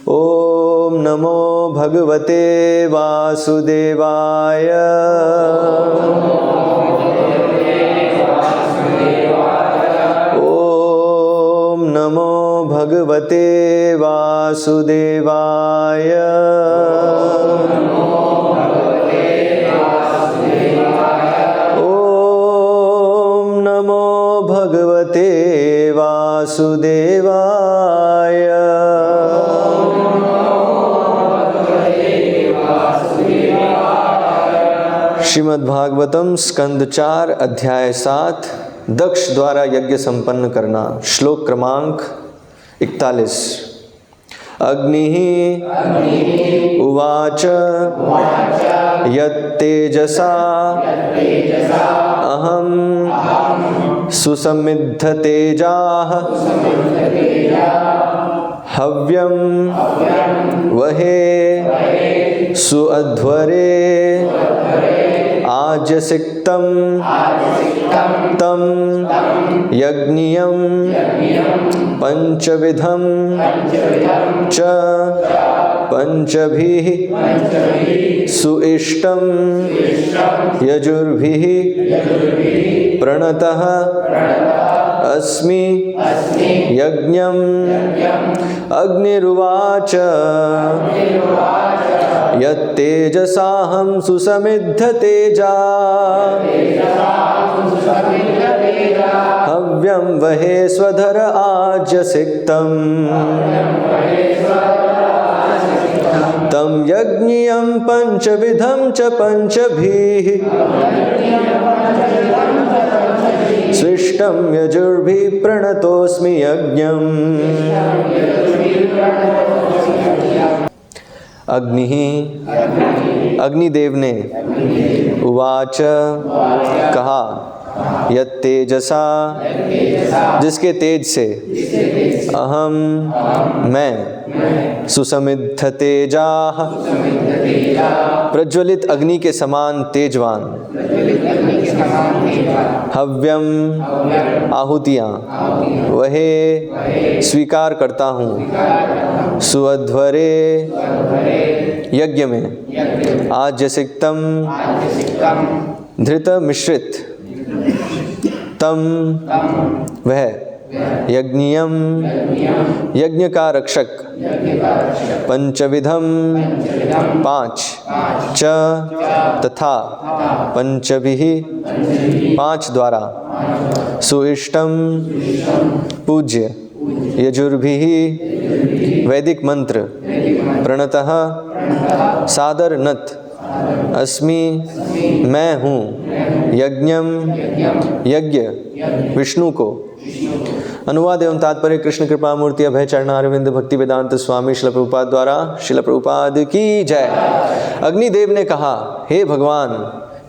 ओम नमो भगवते वासुदेवाय। ओम नमो भगवते वासुदेवाय। ओम नमो भगवते वासुदेवाय। श्रीमद्भागवतम स्कंद 4 अध्याय 7 दक्ष द्वारा यज्ञ संपन्न करना। श्लोक क्रमांक 41। अग्निः उवाच यत्तेजसा अहं सुसमिद्धतेजाः हव्यं वहे सुअध्वरे आज्यसिक्तं तं यज्ञियं पंचविधं च पंचभिः सुइष्टं यजुर्भिः प्रणतः अस्मि यज्ञं। अग्निरुवाच यत्तेजसाहं सुसमिद्धतेजा हव्यं वहे स्वधर आज्यसिक्तम् तं यज्ञियं पंचविधं च पंचभिः स्विष्टं यजुर्भिः प्रणतोऽस्मि यज्ञम्। अग्निः अग्निदेव ने उवाच कहा यत्तेजसा जिसके तेज से अहम मैं सुसमिद्ध तेजाः प्रज्वलित अग्नि के समान तेजवान हव्यम आहुतियाँ वहे स्वीकार करता हूँ सुअध्वरे यज्ञ में आज्यसिक्तम धृत मिश्रित तम वह यज्ञियम यज्ञ का रक्षक पंचविधम 5 च तथा पंचभिः 5 द्वारा सुइष्टम पूज्य यजुर्भिः वैदिक मंत्र प्रणतः सादर नत अस्मि मैं हूँ यज्ञम यज्ञ विष्णु को। अनुवाद एवं तात्पर्य कृष्ण कृपा मूर्ति अभय चरणारविंद भक्ति वेदांत स्वामी शिल प्रभुपाद द्वारा। शिल प्रभुपाद की जय। अग्निदेव ने कहा हे भगवान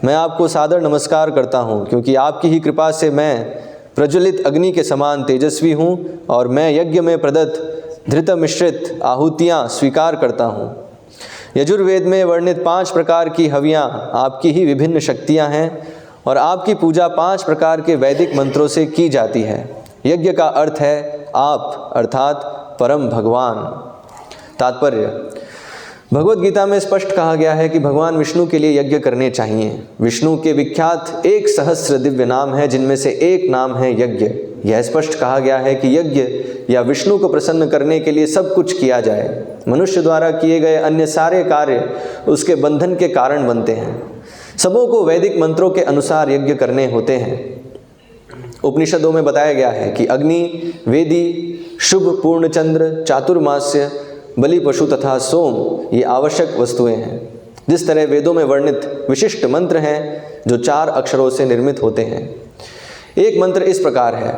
मैं आपको सादर नमस्कार करता हूँ क्योंकि आपकी ही कृपा से मैं प्रज्वलित अग्नि के समान तेजस्वी हूँ और मैं यज्ञ में प्रदत्त धृत मिश्रित आहुतियाँ स्वीकार करता हूँ। यजुर्वेद में वर्णित 5 प्रकार की हवियाँ आपकी ही विभिन्न शक्तियाँ हैं और आपकी पूजा 5 प्रकार के वैदिक मंत्रों से की जाती है। यज्ञ का अर्थ है आप अर्थात परम भगवान। तात्पर्य भगवद गीता में स्पष्ट कहा गया है कि भगवान विष्णु के लिए यज्ञ करने चाहिए। विष्णु के विख्यात 1 सहस्र दिव्य नाम है जिनमें से एक नाम है यज्ञ। यह स्पष्ट कहा गया है कि यज्ञ या विष्णु को प्रसन्न करने के लिए सब कुछ किया जाए। मनुष्य द्वारा किए गए अन्य सारे कार्य उसके बंधन के कारण बनते हैं। सबों को वैदिक मंत्रों के अनुसार यज्ञ करने होते हैं। उपनिषदों में बताया गया है कि अग्नि, वेदी, शुभ पूर्णचंद्र, चातुर्मास्य, बलि पशु तथा सोम ये आवश्यक वस्तुएं हैं। जिस तरह वेदों में वर्णित विशिष्ट मंत्र हैं जो 4 अक्षरों से निर्मित होते हैं। एक मंत्र इस प्रकार है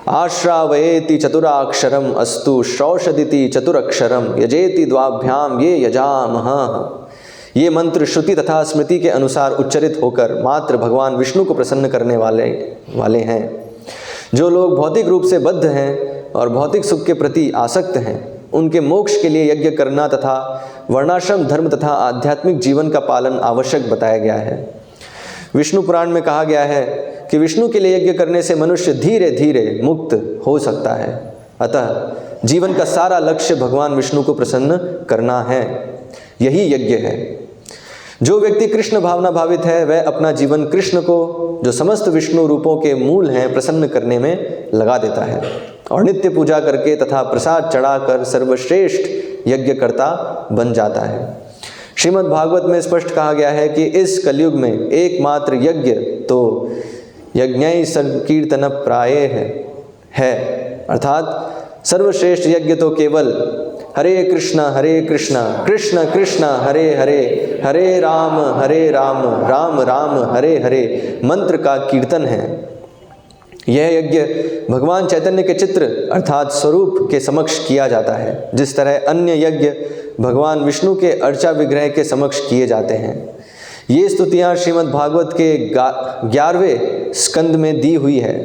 आश्रावयेति चतुराक्षरम अस्तु श्रौषदिति चतुरक्षरम यजेति द्वाभ्याम ये यजामः। ये मंत्र श्रुति तथा स्मृति के अनुसार उच्चरित होकर मात्र भगवान विष्णु को प्रसन्न करने वाले हैं। जो लोग भौतिक रूप से बद्ध हैं और भौतिक सुख के प्रति आसक्त हैं उनके मोक्ष के लिए यज्ञ करना तथा वर्णाश्रम धर्म तथा आध्यात्मिक जीवन का पालन आवश्यक बताया गया है। विष्णु पुराण में कहा गया है कि विष्णु के लिए यज्ञ करने से मनुष्य धीरे धीरे मुक्त हो सकता है। अतः जीवन का सारा लक्ष्य भगवान विष्णु को प्रसन्न करना है, यही यज्ञ है। जो व्यक्ति कृष्ण भावना भावित है वह अपना जीवन कृष्ण को, जो समस्त विष्णु रूपों के मूल हैं, प्रसन्न करने में लगा देता है और नित्य पूजा करके तथा प्रसाद चढ़ाकर सर्वश्रेष्ठ यज्ञकर्ता बन जाता है। श्रीमद् भागवत में स्पष्ट कहा गया है कि इस कलयुग में एकमात्र यज्ञ तो यज्ञै संकीर्तन प्रायः है, अर्थात सर्वश्रेष्ठ यज्ञ तो केवल हरे कृष्ण कृष्ण कृष्ण हरे हरे, हरे राम राम राम हरे हरे मंत्र का कीर्तन है। यह यज्ञ भगवान चैतन्य के चित्र अर्थात स्वरूप के समक्ष किया जाता है, जिस तरह अन्य यज्ञ भगवान विष्णु के अर्चा विग्रह के समक्ष किए जाते हैं। ये स्तुतियाँ श्रीमद् भागवत के 11वें स्कंद में दी हुई है।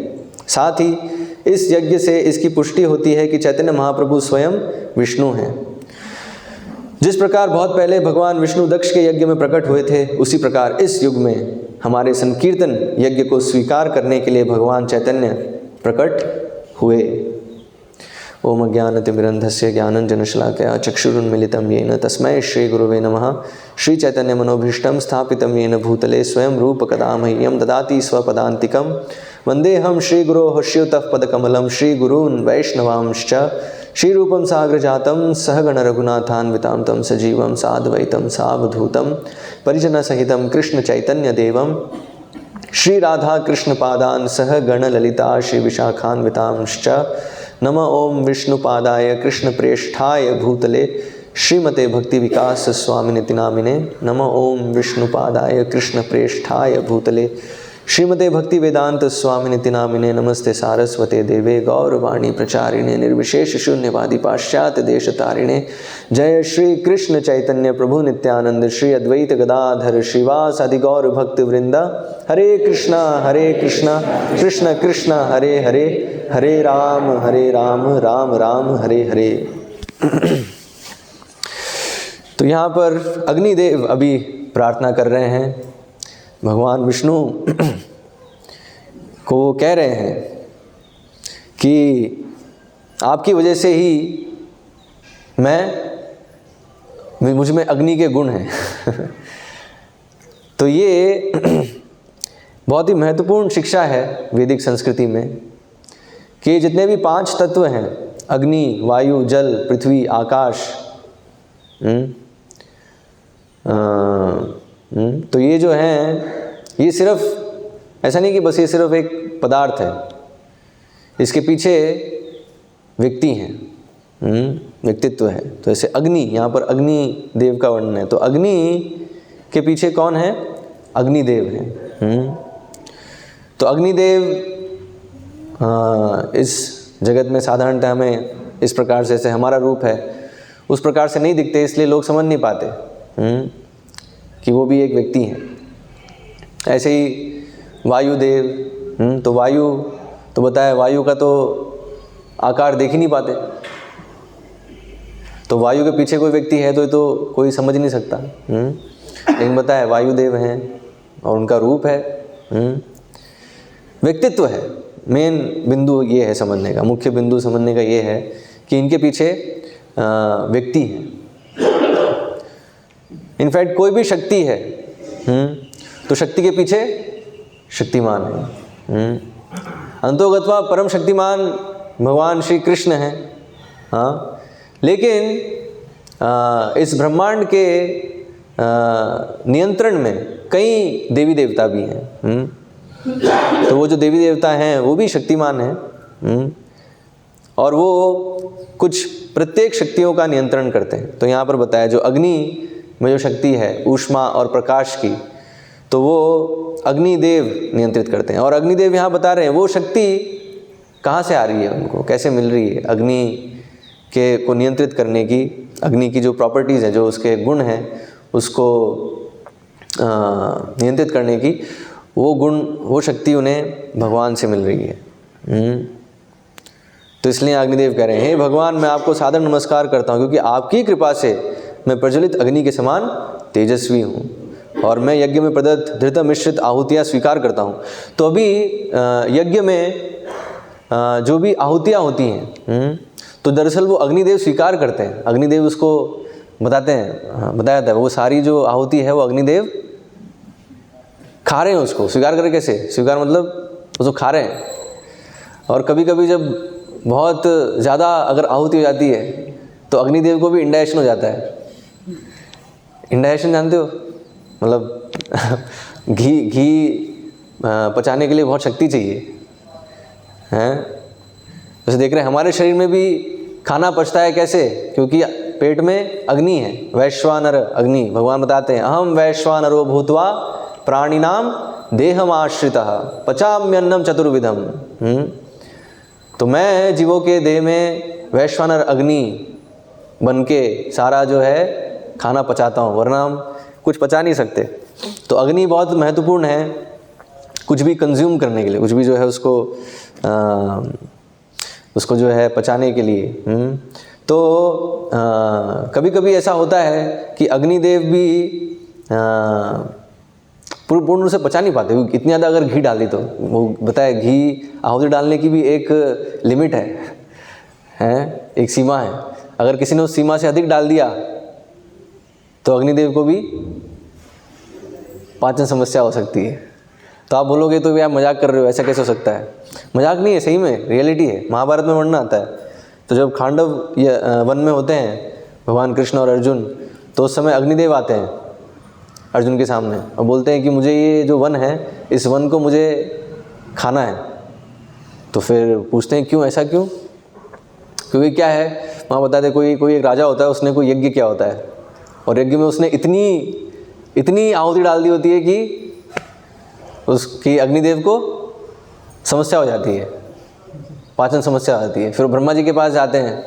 साथ ही इस यज्ञ से इसकी पुष्टि होती है कि चैतन्य महाप्रभु स्वयं विष्णु हैं। जिस प्रकार बहुत पहले भगवान विष्णु दक्ष के यज्ञ में प्रकट हुए थे, उसी प्रकार इस युग में हमारे संकीर्तन यज्ञ को स्वीकार करने के लिए भगवान चैतन्य प्रकट हुए। ओम अज्ञानतिमिरन्धस्य ज्ञानञ्जनशलाकया चक्षुरुन्मीलितं येन तस्मै श्रीगुरुवे नमः। श्रीचैतन्यमनोभीष्टं स्थापितं येन भूतले स्वयं रूपकदा मह्यं ददाति स्वपदान्तिकं। वन्देऽहं श्रीगुरोः श्रीयुतः पदकमलं श्रीगुरून् वैष्णवांश्च। श्रीरूपं साग्रजातं सहगण रघुनाथान्वितां तं सजीवं साद्वैतं सावधूतं परिजनसहितं कृष्णचैतन्यदेवं श्री राधा कृष्ण पादान सह गण ललिता श्री विशाखान्वितांश्च। नमः ओम विष्णुपादाय कृष्ण प्रेष्ठाय भूतले श्रीमते भक्ति विकास स्वामिनिति नामिने। नमः ओम विष्णुपादाय कृष्ण प्रेष्ठाय भूतले श्रीमते भक्ति वेदांत स्वामिनिति नामिने। नमस्ते सारस्वते देवे गौरवाणी प्रचारिणे निर्विशेष शून्यवादी पाश्चात्य देश तारिणे। जय श्री कृष्ण चैतन्य प्रभु नित्यानंद श्री अद्वैत गदाधर श्रीवासादि गौर भक्त वृंदा। हरे कृष्णा कृष्ण कृष्ण हरे हरे, हरे राम राम राम हरे हरे। तो यहाँ पर अग्निदेव अभी प्रार्थना कर रहे हैं। भगवान विष्णु को वो कह रहे हैं कि आपकी वजह से ही मुझ में अग्नि के गुण हैं। तो ये बहुत ही महत्वपूर्ण शिक्षा है वैदिक संस्कृति में कि जितने भी 5 तत्व हैं, अग्नि, वायु, जल, पृथ्वी, आकाश, तो ये जो हैं, ये सिर्फ ऐसा नहीं कि बस ये सिर्फ एक पदार्थ है, इसके पीछे व्यक्ति हैं, व्यक्तित्व है। तो ऐसे अग्नि, यहाँ पर अग्नि देव का वर्णन है। तो अग्नि के पीछे कौन है? अग्निदेव हैं। तो अग्निदेव इस जगत में साधारणतः हमें इस प्रकार से, जैसे हमारा रूप है उस प्रकार से नहीं दिखते, इसलिए लोग समझ नहीं पाते कि वो भी एक व्यक्ति हैं। ऐसे ही वायुदेव, तो वायु तो बताया, वायु का तो आकार देख ही नहीं पाते, तो वायु के पीछे कोई व्यक्ति है तो कोई समझ नहीं सकता। लेकिन बताया वायुदेव हैं और उनका रूप है, व्यक्तित्व है। मेन बिंदु ये है समझने का, मुख्य बिंदु समझने का ये है कि इनके पीछे व्यक्ति है। इनफैक्ट कोई भी शक्ति है तो शक्ति के पीछे शक्तिमान है। अंतोगत्वा परम शक्तिमान भगवान श्री कृष्ण हैं। हाँ, लेकिन इस ब्रह्मांड के नियंत्रण में कई देवी देवता भी हैं। तो वो जो देवी देवता हैं वो भी शक्तिमान हैं और वो कुछ प्रत्येक शक्तियों का नियंत्रण करते हैं। तो यहाँ पर बताया जो अग्नि में जो शक्ति है ऊष्मा और प्रकाश की, तो वो अग्निदेव नियंत्रित करते हैं। और अग्निदेव यहाँ बता रहे हैं वो शक्ति कहाँ से आ रही है, उनको कैसे मिल रही है। अग्नि के को नियंत्रित करने की, अग्नि की जो प्रॉपर्टीज़ हैं, जो उसके गुण हैं, उसको नियंत्रित करने की वो गुण, वो शक्ति उन्हें भगवान से मिल रही है। तो इसलिए अग्निदेव कह रहे हैं, हे भगवान, मैं आपको सादर नमस्कार करता हूँ क्योंकि आपकी कृपा से मैं प्रज्वलित अग्नि के समान तेजस्वी हूँ और मैं यज्ञ में प्रदत्त धृत मिश्रित आहुतियाँ स्वीकार करता हूँ। तो अभी यज्ञ में जो भी आहुतियाँ होती हैं, तो दरअसल वो अग्निदेव स्वीकार करते हैं, अग्निदेव उसको बताते हैं, बताया जाता है वो सारी जो आहुति है वो अग्निदेव खा रहे हैं उसको। स्वीकार करें कैसे? स्वीकार मतलब उसको खा रहे हैं। और कभी कभी जब बहुत ज़्यादा अगर आहुति हो जाती है तो अग्निदेव को भी इंडाइजेशन हो जाता है। इंडाइजेशन जानते हो? मतलब घी पचाने के लिए बहुत शक्ति चाहिए हैं। जैसे देख रहे हैं हमारे शरीर में भी खाना पचता है कैसे? क्योंकि पेट में अग्नि है, वैश्वानर अग्नि। भगवान बताते हैं अहम वैश्वानरो भूत्वा प्राणिनाम देहम आश्रितः पचाम्यन्नम चतुर्विधम। तो मैं जीवों के देह में वैश्वानर अग्नि बन के सारा जो है खाना पचाता हूँ, वरना हम कुछ पचा नहीं सकते। तो अग्नि बहुत महत्वपूर्ण है कुछ भी कंज्यूम करने के लिए, कुछ भी जो है उसको जो है पचाने के लिए। तो कभी कभी ऐसा होता है कि अग्निदेव भी पूर्ण रूप से पचा नहीं पाते, क्योंकि इतनी ज़्यादा अगर घी डाल दी तो वो बताए घी आहुति डालने की भी एक लिमिट है, एक सीमा है। अगर किसी ने उस सीमा से अधिक डाल दिया तो अग्निदेव को भी पाचन समस्या हो सकती है। तो आप बोलोगे तो भैया मजाक कर रहे हो, ऐसा कैसे हो सकता है? मजाक नहीं है, सही में रियलिटी है। महाभारत में वर्णन आता है। तो जब खांडव वन में होते हैं भगवान कृष्ण और अर्जुन, तो उस समय अग्निदेव आते हैं अर्जुन के सामने और बोलते हैं कि मुझे ये जो वन है इस वन को मुझे खाना है। तो फिर पूछते हैं क्यों, ऐसा क्यों? क्योंकि क्या है वहाँ बताते कोई एक राजा होता है, उसने कोई यज्ञ किया होता है और यज्ञ में उसने इतनी आहुति डाल दी होती है कि उसकी अग्निदेव को समस्या हो जाती है, पाचन समस्या हो जाती है। फिर ब्रह्मा जी के पास जाते हैं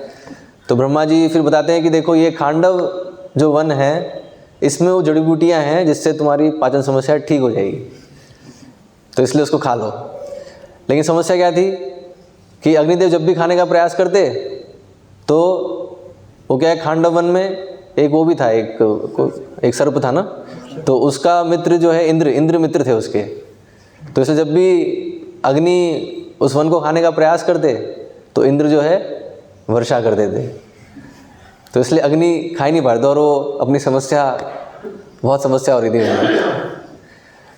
तो ब्रह्मा जी फिर बताते हैं कि देखो ये खांडव जो वन है इसमें वो जड़ी बूटियाँ हैं जिससे तुम्हारी पाचन समस्या ठीक हो जाएगी, तो इसलिए उसको खा लो। लेकिन समस्या क्या थी कि अग्निदेव जब भी खाने का प्रयास करते तो वो क्या है, खांडव वन में एक वो भी था, एक सर्प था ना, तो उसका मित्र जो है इंद्र मित्र थे उसके। तो इसलिए जब भी अग्नि उस वन को खाने का प्रयास करते तो इंद्र जो है वर्षा कर देते। तो इसलिए अग्नि खा ही नहीं पाते और वो अपनी बहुत समस्या हो रही थी।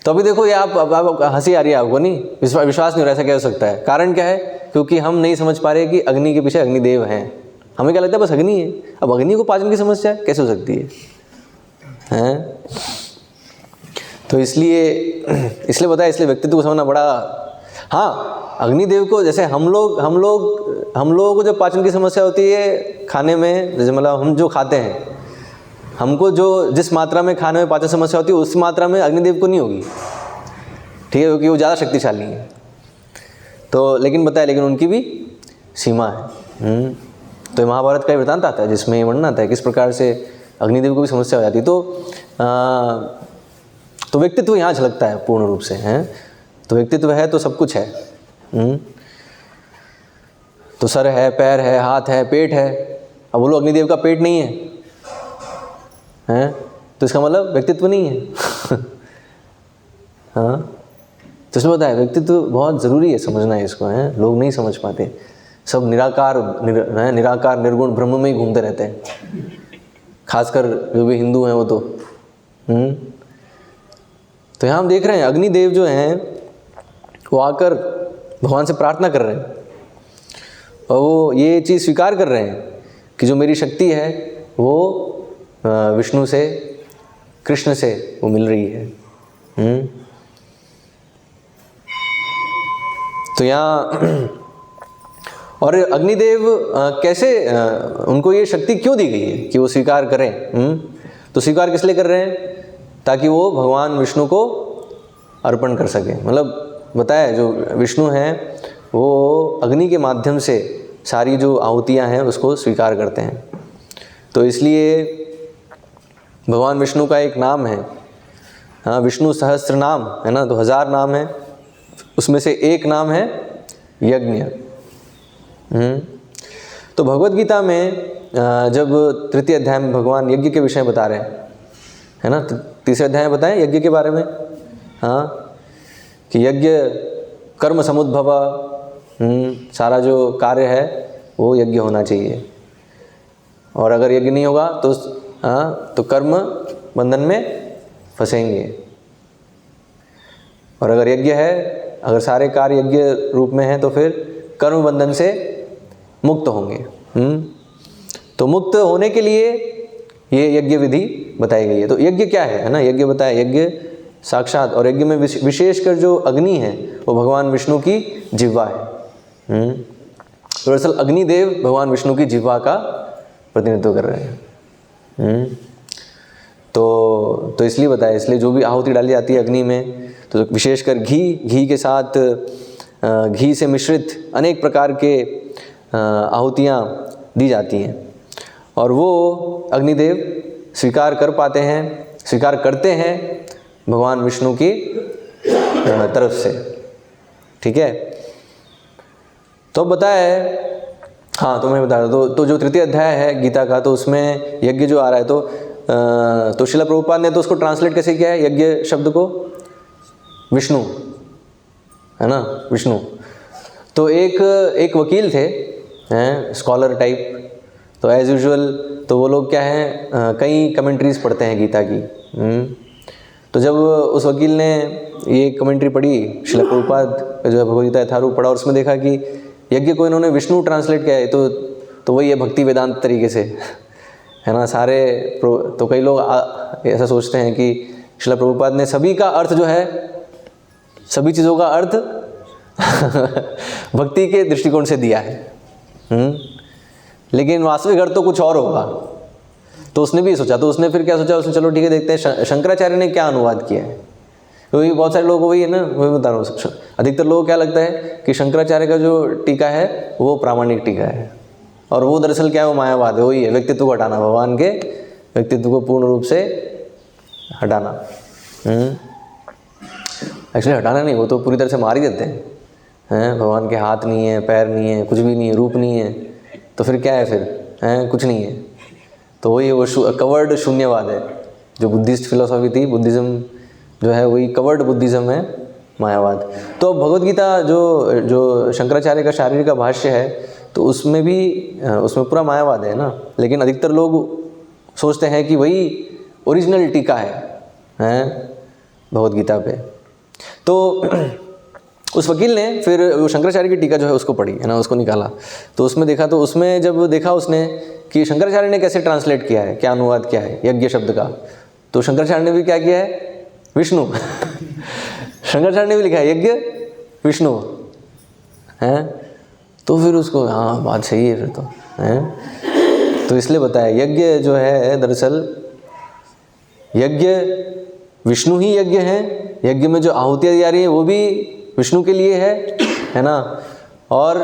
तो अभी देखो ये आप हंसी आ रही है आपको, नहीं विश्वास नहीं हो रहा ऐसा क्या हो सकता है? कारण क्या है? क्योंकि हम नहीं समझ पा रहे कि अग्नि के पीछे अग्निदेव हैं। हमें क्या लगता है बस अग्नि है। अब अग्नि को पाचन की समस्या कैसे हो सकती है? तो इसलिए बताया, इसलिए व्यक्तित्व को समझना बड़ा। हाँ, अग्निदेव को जैसे हम लोगों को जब पाचन की समस्या होती है खाने में, जैसे मतलब हम जो खाते हैं, हमको जिस मात्रा में खाने में पाचन समस्या होती है उस मात्रा में अग्निदेव को नहीं होगी, ठीक है, क्योंकि वो ज़्यादा शक्तिशाली है। तो लेकिन उनकी भी सीमा है। तो महाभारत का वृत्तांत आता है जिसमें ये वर्णन आता है किस प्रकार से अग्निदेव को भी समस्या हो जाती है। तो व्यक्तित्व यहाँ झलकता है पूर्ण रूप से, हैं। तो व्यक्तित्व है तो सब कुछ है। तो सर है, पैर है, हाथ है, पेट है। अब बोलो अग्निदेव का पेट नहीं है, हैं, तो इसका मतलब व्यक्तित्व नहीं है। हाँ, तो इसमें बताया व्यक्तित्व बहुत ज़रूरी है, समझना है इसको, हैं। लोग नहीं समझ पाते, सब निराकार निर्गुण ब्रह्म में ही घूमते रहते हैं, खासकर जो भी हिंदू हैं वो तो यहाँ हम देख रहे हैं अग्निदेव जो हैं वो आकर भगवान से प्रार्थना कर रहे हैं और वो ये चीज़ स्वीकार कर रहे हैं कि जो मेरी शक्ति है वो विष्णु से, कृष्ण से वो मिल रही है। तो यहाँ और अग्निदेव कैसे उनको ये शक्ति क्यों दी गई है कि वो स्वीकार करें? तो स्वीकार किस लिए कर रहे हैं? ताकि वो भगवान विष्णु को अर्पण कर सके। मतलब बताया जो विष्णु हैं वो अग्नि के माध्यम से सारी जो आहुतियाँ हैं उसको स्वीकार करते हैं। तो इसलिए भगवान विष्णु का एक नाम है, हाँ, विष्णु सहस्त्र नाम है ना, तो 1000 नाम है, उसमें से एक नाम है यज्ञ। तो भगवद गीता में जब 3 अध्याय में भगवान यज्ञ के विषय बता रहे हैं, है ना, 3 अध्याय बताएं यज्ञ के बारे में, हाँ, कि यज्ञ कर्म समुद्भव, सारा जो कार्य है वो यज्ञ होना चाहिए। और अगर यज्ञ नहीं होगा तो कर्म बंधन में फंसेंगे। और अगर यज्ञ है, अगर सारे कार्य यज्ञ रूप में हैं तो फिर कर्म बंधन से मुक्त होंगे। तो मुक्त होने के लिए ये यज्ञ विधि बताई गई है। तो यज्ञ क्या है ना, यज्ञ बताया, यज्ञ साक्षात, और यज्ञ में विशेषकर जो अग्नि है वो भगवान विष्णु की जिह्वा है। तो दरअसल अग्निदेव भगवान विष्णु की जिह्वा का प्रतिनिधित्व कर रहे हैं। तो इसलिए बताया, इसलिए जो भी आहुति डाली जाती है अग्नि में, तो विशेषकर घी के साथ घी से मिश्रित अनेक प्रकार के आहुतियाँ दी जाती हैं, और वो अग्निदेव स्वीकार कर पाते हैं, स्वीकार करते हैं भगवान विष्णु की तरफ से। ठीक है, तो बताया है। हाँ, तो मैं बता रहा हूँ, तो जो तृतीय अध्याय है गीता का, तो उसमें यज्ञ जो आ रहा है, तो श्रील प्रभुपाद ने तो उसको ट्रांसलेट कैसे किया है, यज्ञ शब्द को विष्णु, है ना, विष्णु। तो एक वकील थे, हैं स्कॉलर टाइप, तो एज यूजुअल तो वो लोग क्या हैं, कई कमेंट्रीज पढ़ते हैं गीता की। तो जब उस वकील ने ये कमेंट्री पढ़ी, श्रील प्रभुपाद का जो है भगवद गीता यथारूप पढ़ा, और उसमें देखा कि यज्ञ को इन्होंने विष्णु ट्रांसलेट किया है, तो वही है भक्ति वेदांत तरीके से, है ना। सारे तो कई लोग ऐसा सोचते हैं कि श्रील प्रभुपाद ने सभी का अर्थ जो है, सभी चीज़ों का अर्थ भक्ति के दृष्टिकोण से दिया है। लेकिन वास्तविक अर्थ तो कुछ और होगा। तो उसने भी सोचा, तो उसने फिर क्या सोचा, उसने चलो ठीक है देखते हैं शंकराचार्य ने क्या अनुवाद किया है। क्योंकि बहुत सारे लोगों को वही है ना, वही बता रहा हूँ, अधिकतर लोगों को क्या लगता है कि शंकराचार्य का जो टीका है वो प्रामाणिक टीका है, और वो दरअसल क्या है, वो मायावाद है, वही है व्यक्तित्व को हटाना, भगवान के व्यक्तित्व को पूर्ण रूप से हटाना। एक्चुअली हटाना नहीं, वो तो पूरी तरह से मार ही देते हैं। भगवान के हाथ नहीं है, पैर नहीं है, कुछ भी नहीं है, रूप नहीं है, तो फिर क्या है, फिर कुछ नहीं है। तो वही वो कवर्ड शून्यवाद है, जो बुद्धिस्ट फिलोसॉफी थी, बुद्धिज़्म जो है वही कवर्ड बुद्धिज़्म है, मायावाद। तो भगवद गीता जो शंकराचार्य का शारीरिक का भाष्य है, तो उसमें पूरा मायावाद है ना। लेकिन अधिकतर लोग सोचते हैं कि वही ओरिजिनल टीका है भगवद गीता पे। तो उस वकील ने फिर वो शंकराचार्य की टीका जो है उसको पढ़ी, है ना, उसको निकाला। तो उसमें देखा, तो उसमें जब देखा उसने कि शंकराचार्य ने कैसे ट्रांसलेट किया है, क्या अनुवाद किया है यज्ञ शब्द का, तो शंकराचार्य ने भी क्या किया है, विष्णु शंकराचार्य ने भी लिखा है यज्ञ विष्णु, हैं। तो फिर उसको हाँ बात सही है फिर तो, हैं। तो इसलिए बताया यज्ञ जो है दरअसल यज्ञ विष्णु ही यज्ञ है। यज्ञ में जो आहुतियाँ दी जा रही है वो भी विष्णु के लिए है ना, और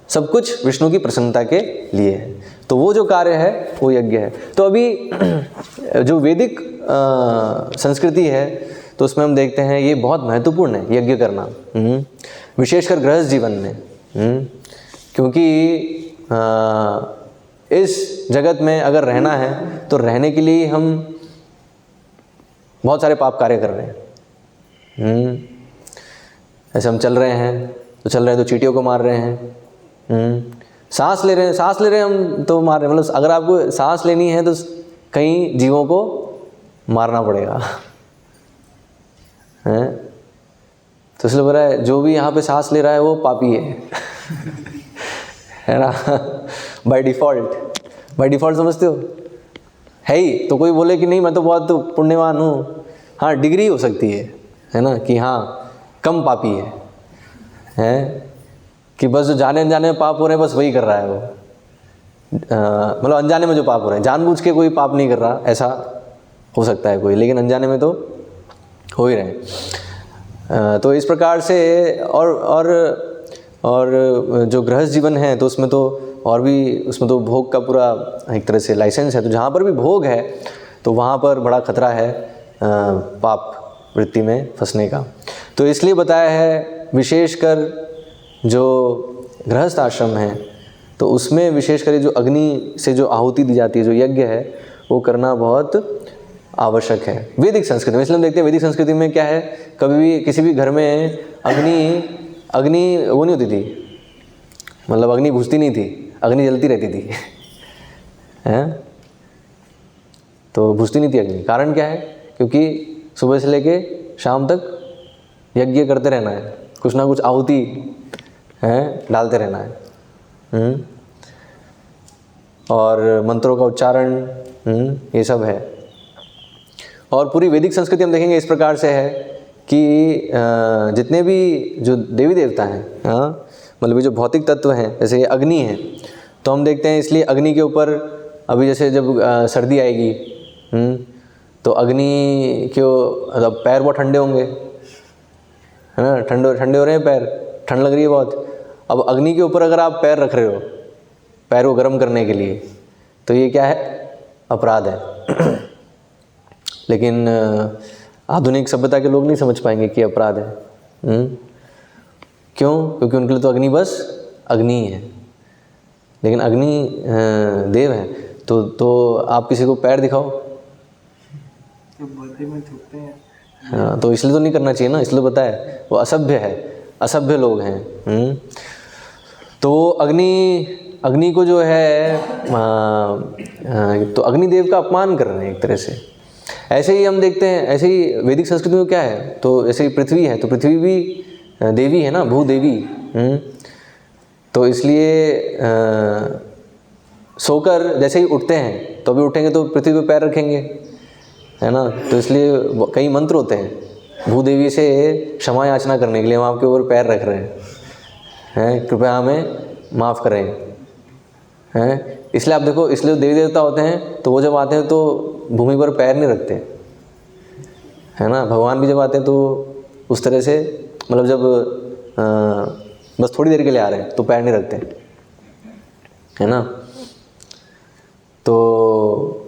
सब कुछ विष्णु की प्रसन्नता के लिए है। तो वो जो कार्य है वो यज्ञ है। तो अभी जो वैदिक संस्कृति है तो उसमें हम देखते हैं ये बहुत महत्वपूर्ण है यज्ञ करना, विशेषकर गृहस्थ जीवन में। क्योंकि इस जगत में अगर रहना है तो रहने के लिए हम बहुत सारे पाप कार्य कर रहे हैं। ऐसे हम चल रहे हैं तो चींटियों को मार रहे हैं, सांस ले रहे हैं हम तो मार रहे हैं। मतलब अगर आपको सांस लेनी है तो कई जीवों को मारना पड़ेगा, हैं। तो इसलिए बोला है जो भी यहाँ पे सांस ले रहा है वो पापी है ना, बाय डिफ़ॉल्ट समझते हो, है ही। तो कोई बोले कि नहीं मैं तो बहुत पुण्यवान हूँ, हाँ डिग्री हो सकती है ना, कि हाँ कम पापी है कि बस जो जाने अनजाने में पाप हो रहे हैं बस वही कर रहा है वो, मतलब अनजाने में जो पाप हो रहे हैं, जानबूझ के कोई पाप नहीं कर रहा, ऐसा हो सकता है कोई, लेकिन अनजाने में तो हो ही रहे। तो इस प्रकार से और जो गृहस्थ जीवन है तो उसमें तो और भी, उसमें तो भोग का पूरा एक तरह से लाइसेंस है। तो जहाँ पर भी भोग है तो वहाँ पर बड़ा खतरा है पाप वृत्ति में फंसने का। तो इसलिए बताया है विशेषकर जो गृहस्थ आश्रम है तो उसमें विशेषकर जो अग्नि से जो आहुति दी जाती है, जो यज्ञ है, वो करना बहुत आवश्यक है वैदिक संस्कृति में। इसलिए हम देखते हैं वैदिक संस्कृति में क्या है, कभी भी किसी भी घर में अग्नि वो नहीं होती थी, मतलब अग्नि बुझती नहीं थी। अग्नि जलती रहती थी हैं, तो बुझती नहीं थी अग्नि। कारण क्या है? क्योंकि सुबह से लेके शाम तक यज्ञ करते रहना है, कुछ ना कुछ आहुति हैं डालते रहना है। और मंत्रों का उच्चारण ये सब है। और पूरी वैदिक संस्कृति हम देखेंगे इस प्रकार से है कि जितने भी जो देवी देवता हैं, मतलब जो भौतिक तत्व हैं, जैसे ये अग्नि है, तो हम देखते हैं इसलिए अग्नि के ऊपर अभी जैसे जब सर्दी आएगी तो अग्नि के मतलब पैर बहुत ठंडे होंगे, है ना, ठंडे ठंडे हो रहे हैं पैर, ठंड लग रही है बहुत। अब अग्नि के ऊपर अगर आप पैर रख रहे हो पैर को गर्म करने के लिए, तो ये क्या है? अपराध है। लेकिन आधुनिक सभ्यता के लोग नहीं समझ पाएंगे कि अपराध है। क्यों? क्योंकि उनके लिए तो अग्नि बस अग्नि ही है। लेकिन अग्नि देव है, तो आप किसी को पैर दिखाओ, हाँ, तो इसलिए तो नहीं करना चाहिए ना, इसलिए बताया वो असभ्य है, असभ्य लोग हैं। तो अग्नि को जो है तो अग्निदेव का अपमान कर रहे हैं एक तरह से। ऐसे ही हम देखते हैं, ऐसे ही वैदिक संस्कृति में क्या है, तो जैसे ही पृथ्वी है, तो पृथ्वी भी देवी है ना, भूदेवी। तो इसलिए सोकर जैसे ही उठते हैं, तो अभी उठेंगे तो पृथ्वी पे पैर रखेंगे, है ना। तो इसलिए कई मंत्र होते हैं भूदेवी से क्षमा याचना करने के लिए, हम आपके ऊपर पैर रख रहे हैं, कृपया हमें माफ़ करें, हैं। इसलिए आप देखो, इसलिए देवी देवता होते हैं तो वो जब आते हैं तो भूमि पर पैर नहीं रखते, है ना। भगवान भी जब आते हैं तो उस तरह से, मतलब जब बस थोड़ी देर के लिए आ रहे हैं तो पैर नहीं रखते, है ना। तो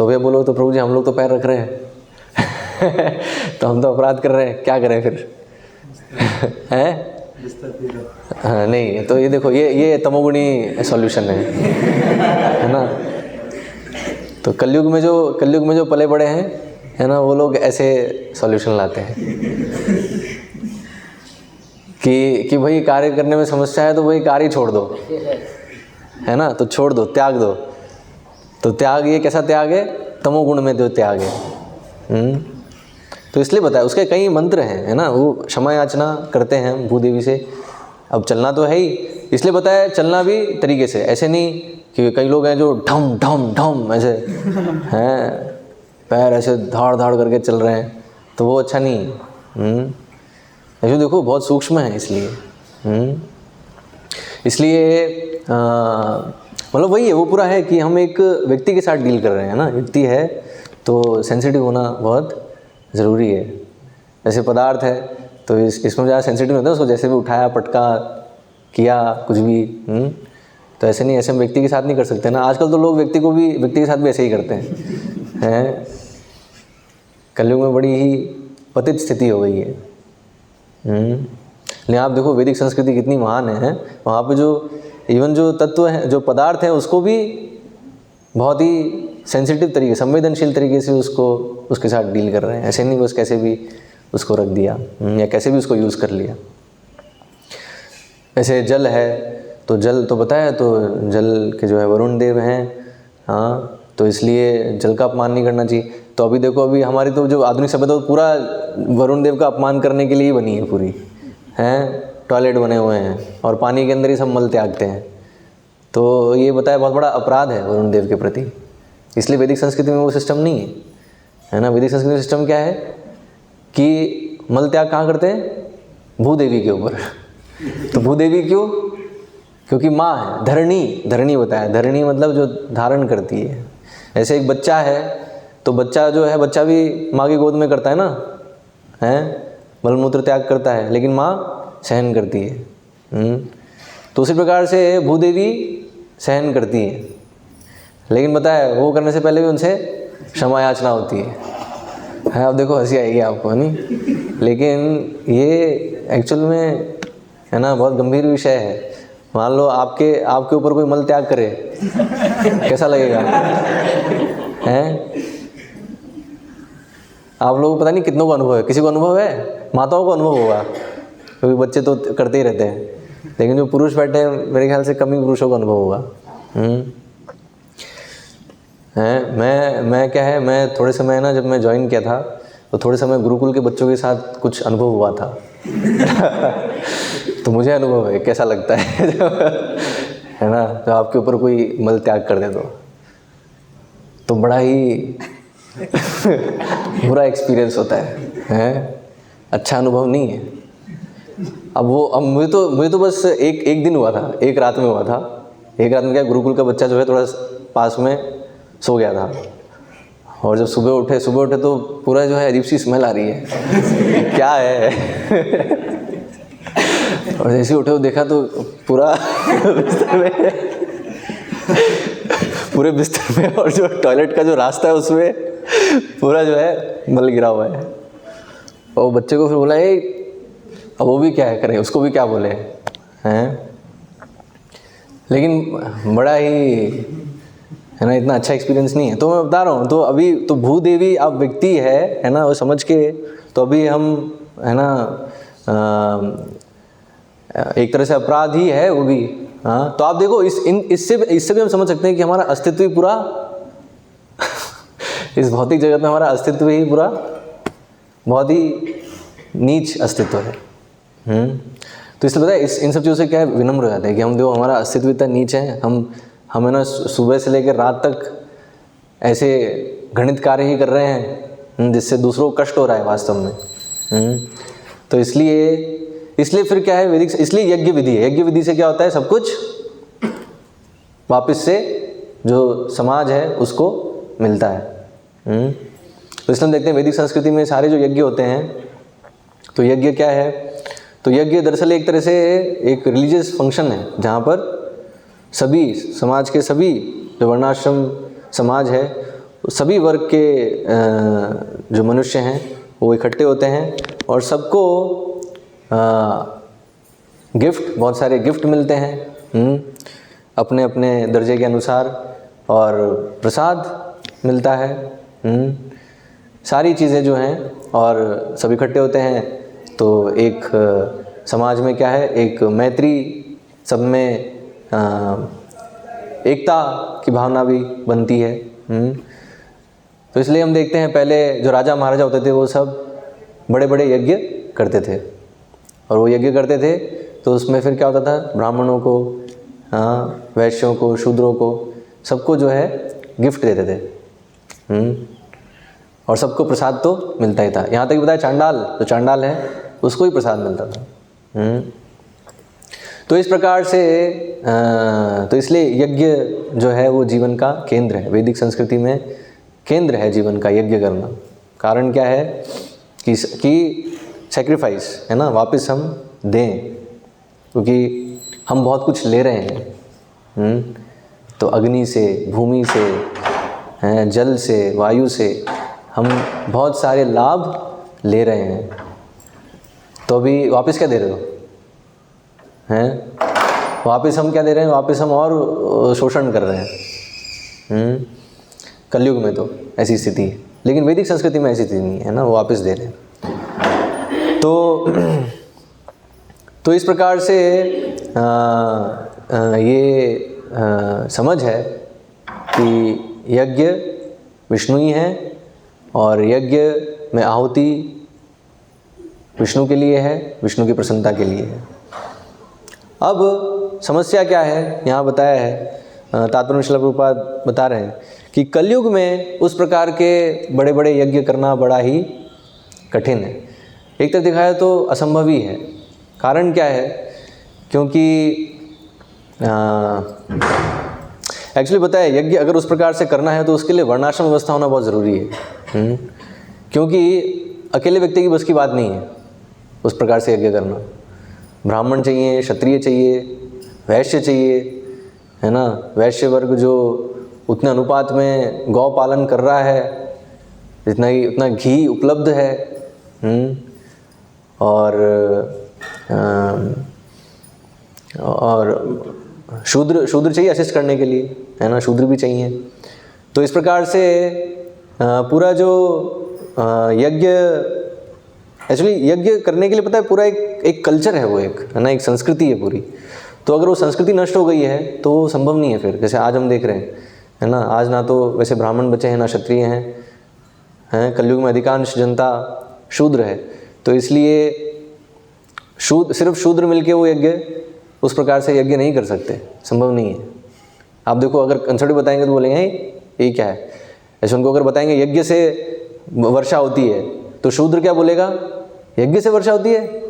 भैया बोलो तो प्रभु जी हम लोग तो पैर रख रहे हैं तो हम तो अपराध कर रहे हैं, क्या करें फिर? हैं? हाँ, नहीं, तो ये देखो, ये तमोगुणी सॉल्यूशन है ना। तो कलयुग में जो पले बड़े हैं, है ना, वो लोग ऐसे सॉल्यूशन लाते हैं कि भाई कार्य करने में समस्या है तो वही कार्य छोड़ दो, है ना, तो छोड़ दो, त्याग दो। तो त्याग, ये कैसा त्याग है? तमोगुण में जो त्याग है। तो इसलिए बताया, उसके कई मंत्र हैं, है ना। वो क्षमा याचना करते हैं भूदेवी से। अब चलना तो है ही, इसलिए बताया चलना भी तरीके से, ऐसे नहीं कि कई लोग हैं जो ढम ढम ढम ऐसे हैं, पैर ऐसे धाड़ धाड़ करके चल रहे हैं, तो वो अच्छा नहीं। ऐसे देखो बहुत सूक्ष्म है, इसलिए मतलब वही है, वो पूरा है कि हम एक व्यक्ति के साथ डील कर रहे हैं ना। व्यक्ति है तो सेंसिटिव होना बहुत ज़रूरी है। जैसे पदार्थ है तो इसमें ज़्यादा सेंसिटिव होता है, उसको जैसे भी उठाया, पटका, किया कुछ भी। तो ऐसे नहीं, ऐसे हम व्यक्ति के साथ नहीं कर सकते ना। आजकल तो लोग व्यक्ति के साथ भी ऐसे ही करते हैं। कलयुग में बड़ी ही पतित स्थिति हो गई है। लेकिन आप देखो वैदिक संस्कृति कितनी महान है, वहाँ पे जो इवन जो तत्व हैं, जो पदार्थ हैं, उसको भी बहुत ही सेंसिटिव तरीके, संवेदनशील तरीके से उसके साथ डील कर रहे हैं। ऐसे नहीं बस कैसे भी उसको रख दिया या कैसे भी उसको यूज़ कर लिया। ऐसे जल है, तो जल तो बताया, तो जल के जो है वरुण देव हैं, हाँ, तो इसलिए जल का अपमान नहीं करना चाहिए। तो अभी देखो, अभी हमारी तो जो आधुनिक सभ्यता तो पूरा वरुण देव का अपमान करने के लिए ही बनी है पूरी, हैं। टॉयलेट बने हुए हैं और पानी के अंदर ही सब मल त्यागते हैं। तो ये बताया बहुत बड़ा अपराध है वरुण देव के प्रति। इसलिए वैदिक संस्कृति में वो सिस्टम नहीं है ना। वैदिक संस्कृति में सिस्टम क्या है कि मल त्याग कहाँ करते हैं? भूदेवी के ऊपर। तो भूदेवी क्यों? क्योंकि माँ है, धरणी बताया। धरणी मतलब जो धारण करती है। ऐसे एक बच्चा है तो बच्चा जो है, बच्चा भी माँ की गोद में करता है ना, हैं, मलमूत्र त्याग करता है, लेकिन माँ सहन करती है। तो उसी प्रकार से भूदेवी सहन करती है, लेकिन बताया वो करने से पहले भी उनसे क्षमा याचना होती है। अब देखो हंसी आएगी आपको, नहीं, लेकिन ये एक्चुअल में, है ना, बहुत गंभीर विषय है। मान लो आपके ऊपर कोई मल त्याग करे, कैसा लगेगा? हैं? आप लोगों को पता नहीं कितनों को अनुभव है। किसी को अनुभव है? माताओं को अनुभव होगा, क्योंकि बच्चे तो करते ही रहते हैं, लेकिन जो पुरुष बैठे हैं मेरे ख्याल से कम ही पुरुषों का अनुभव होगा। मैं क्या है, मैं थोड़े समय ना जब मैं ज्वाइन किया था तो थोड़े समय गुरुकुल के बच्चों के साथ कुछ अनुभव हुआ था तो मुझे अनुभव है कैसा लगता है है ना, तो आपके ऊपर कोई मल त्याग कर दे तो बड़ा ही बुरा एक्सपीरियंस होता है, अच्छा अनुभव नहीं है। अब मुझे तो बस एक दिन हुआ था, एक रात में हुआ था। एक रात में क्या, गुरुकुल का बच्चा जो है थोड़ा पास में सो गया था, और जब सुबह उठे तो पूरा जो है अजीब सी स्मेल आ रही है क्या है और जैसे उठे तो देखा तो पूरा पूरे बिस्तर में और जो टॉयलेट का जो रास्ता है उसमें पूरा जो है मल गिरा हुआ है। और बच्चे को फिर बोला, अब वो भी क्या है करे, उसको भी क्या बोले हैं। लेकिन बड़ा ही है ना, इतना अच्छा एक्सपीरियंस नहीं है। तो मैं बता रहा हूँ, तो अभी तो भूदेवी आप व्यक्ति है ना, वो समझ के तो अभी हम है ना एक तरह से अपराध ही है वो भी। हाँ, तो आप देखो इससे भी हम समझ सकते हैं कि हमारा अस्तित्व ही पूरा इस भौतिक जगत में हमारा अस्तित्व ही पूरा बहुत ही नीच अस्तित्व है। तो इसलिए पता है इन सब चीज़ों से क्या है, विनम्र हो जाता है कि हम देखो हमारा अस्तित्व इतना नीच है, हम है ना सुबह से लेकर रात तक ऐसे घृणित कार्य ही कर रहे हैं जिससे दूसरों को कष्ट हो रहा है वास्तव में। तो इसलिए फिर क्या है, वैदिक इसलिए यज्ञ विधि है। यज्ञ विधि से क्या होता है, सब कुछ वापस से जो समाज है उसको मिलता है। तो इसलिए हम देखते हैं वैदिक संस्कृति में सारे जो यज्ञ होते हैं, तो यज्ञ क्या है, तो यज्ञ दरअसल एक तरह से एक रिलीजियस फंक्शन है जहाँ पर सभी समाज के सभी जो वर्णाश्रम समाज है, सभी वर्ग के जो मनुष्य हैं वो इकट्ठे होते हैं और सबको गिफ्ट, बहुत सारे गिफ्ट मिलते हैं अपने अपने दर्जे के अनुसार, और प्रसाद मिलता है, सारी चीज़ें जो हैं, और सब इकट्ठे होते हैं। तो एक समाज में क्या है, एक मैत्री, सब में एकता की भावना भी बनती है। तो इसलिए हम देखते हैं पहले जो राजा महाराजा होते थे वो सब बड़े बड़े यज्ञ करते थे, और वो यज्ञ करते थे तो उसमें फिर क्या होता था, ब्राह्मणों को, वैश्यों को, शूद्रों को, सबको जो है गिफ्ट देते थे, और सबको प्रसाद तो मिलता ही था। यहाँ तक बताया चांडाल, जो चांडाल है उसको ही प्रसाद मिलता था। तो इस प्रकार से तो इसलिए यज्ञ जो है वो जीवन का केंद्र है। वैदिक संस्कृति में केंद्र है जीवन का यज्ञ करना। कारण क्या है कि सैक्रिफाइस है ना, वापस हम दें, क्योंकि हम बहुत कुछ ले रहे हैं। तो अग्नि से, भूमि से, जल से, वायु से हम बहुत सारे लाभ ले रहे हैं, तो अभी वापस क्या दे रहे हो हैं? वापस हम क्या दे रहे हैं? वापस हम और शोषण कर रहे हैं। कलयुग में तो ऐसी स्थिति है, लेकिन वैदिक संस्कृति में ऐसी स्थिति नहीं है ना, वो वापस दे रहे हैं। तो इस प्रकार से ये समझ है कि यज्ञ विष्णु ही है, और यज्ञ में आहुति विष्णु के लिए है, विष्णु की प्रसन्नता के लिए है। अब समस्या क्या है, यहाँ बताया है, तात्पर्य श्रील प्रभुपाद बता रहे हैं कि कलयुग में उस प्रकार के बड़े बड़े यज्ञ करना बड़ा ही कठिन है। एक तरफ दिखाया तो असंभव ही है। कारण क्या है, क्योंकि एक्चुअली बताया यज्ञ अगर उस प्रकार से करना है तो उसके लिए वर्णाश्रम व्यवस्था होना बहुत ज़रूरी है। क्योंकि अकेले व्यक्ति की बस की बात नहीं है उस प्रकार से यज्ञ करना। ब्राह्मण चाहिए, क्षत्रिय चाहिए, वैश्य चाहिए, है ना। वैश्य वर्ग जो उतने अनुपात में गौ पालन कर रहा है, उतना घी उपलब्ध है, और शूद्र चाहिए असिस्ट करने के लिए, है ना, शूद्र भी चाहिए। तो इस प्रकार से पूरा जो यज्ञ, एक्चुअली यज्ञ करने के लिए पता है पूरा एक कल्चर है, वो एक है ना, एक संस्कृति है पूरी। तो अगर वो संस्कृति नष्ट हो गई है तो वो संभव नहीं है फिर। जैसे आज हम देख रहे हैं, है ना, आज ना तो वैसे ब्राह्मण बचे हैं ना क्षत्रिय हैं, कलयुग में अधिकांश जनता शूद्र है। तो इसलिए सिर्फ शूद्र मिलके वो यज्ञ उस प्रकार से यज्ञ नहीं कर सकते, संभव नहीं है। आप देखो, अगर कंसर्ट बताएंगे तो बोलेंगे ये क्या है। ऐसे उनको अगर बताएंगे यज्ञ से वर्षा होती है तो शूद्र क्या बोलेगा, यज्ञ से वर्षा होती है?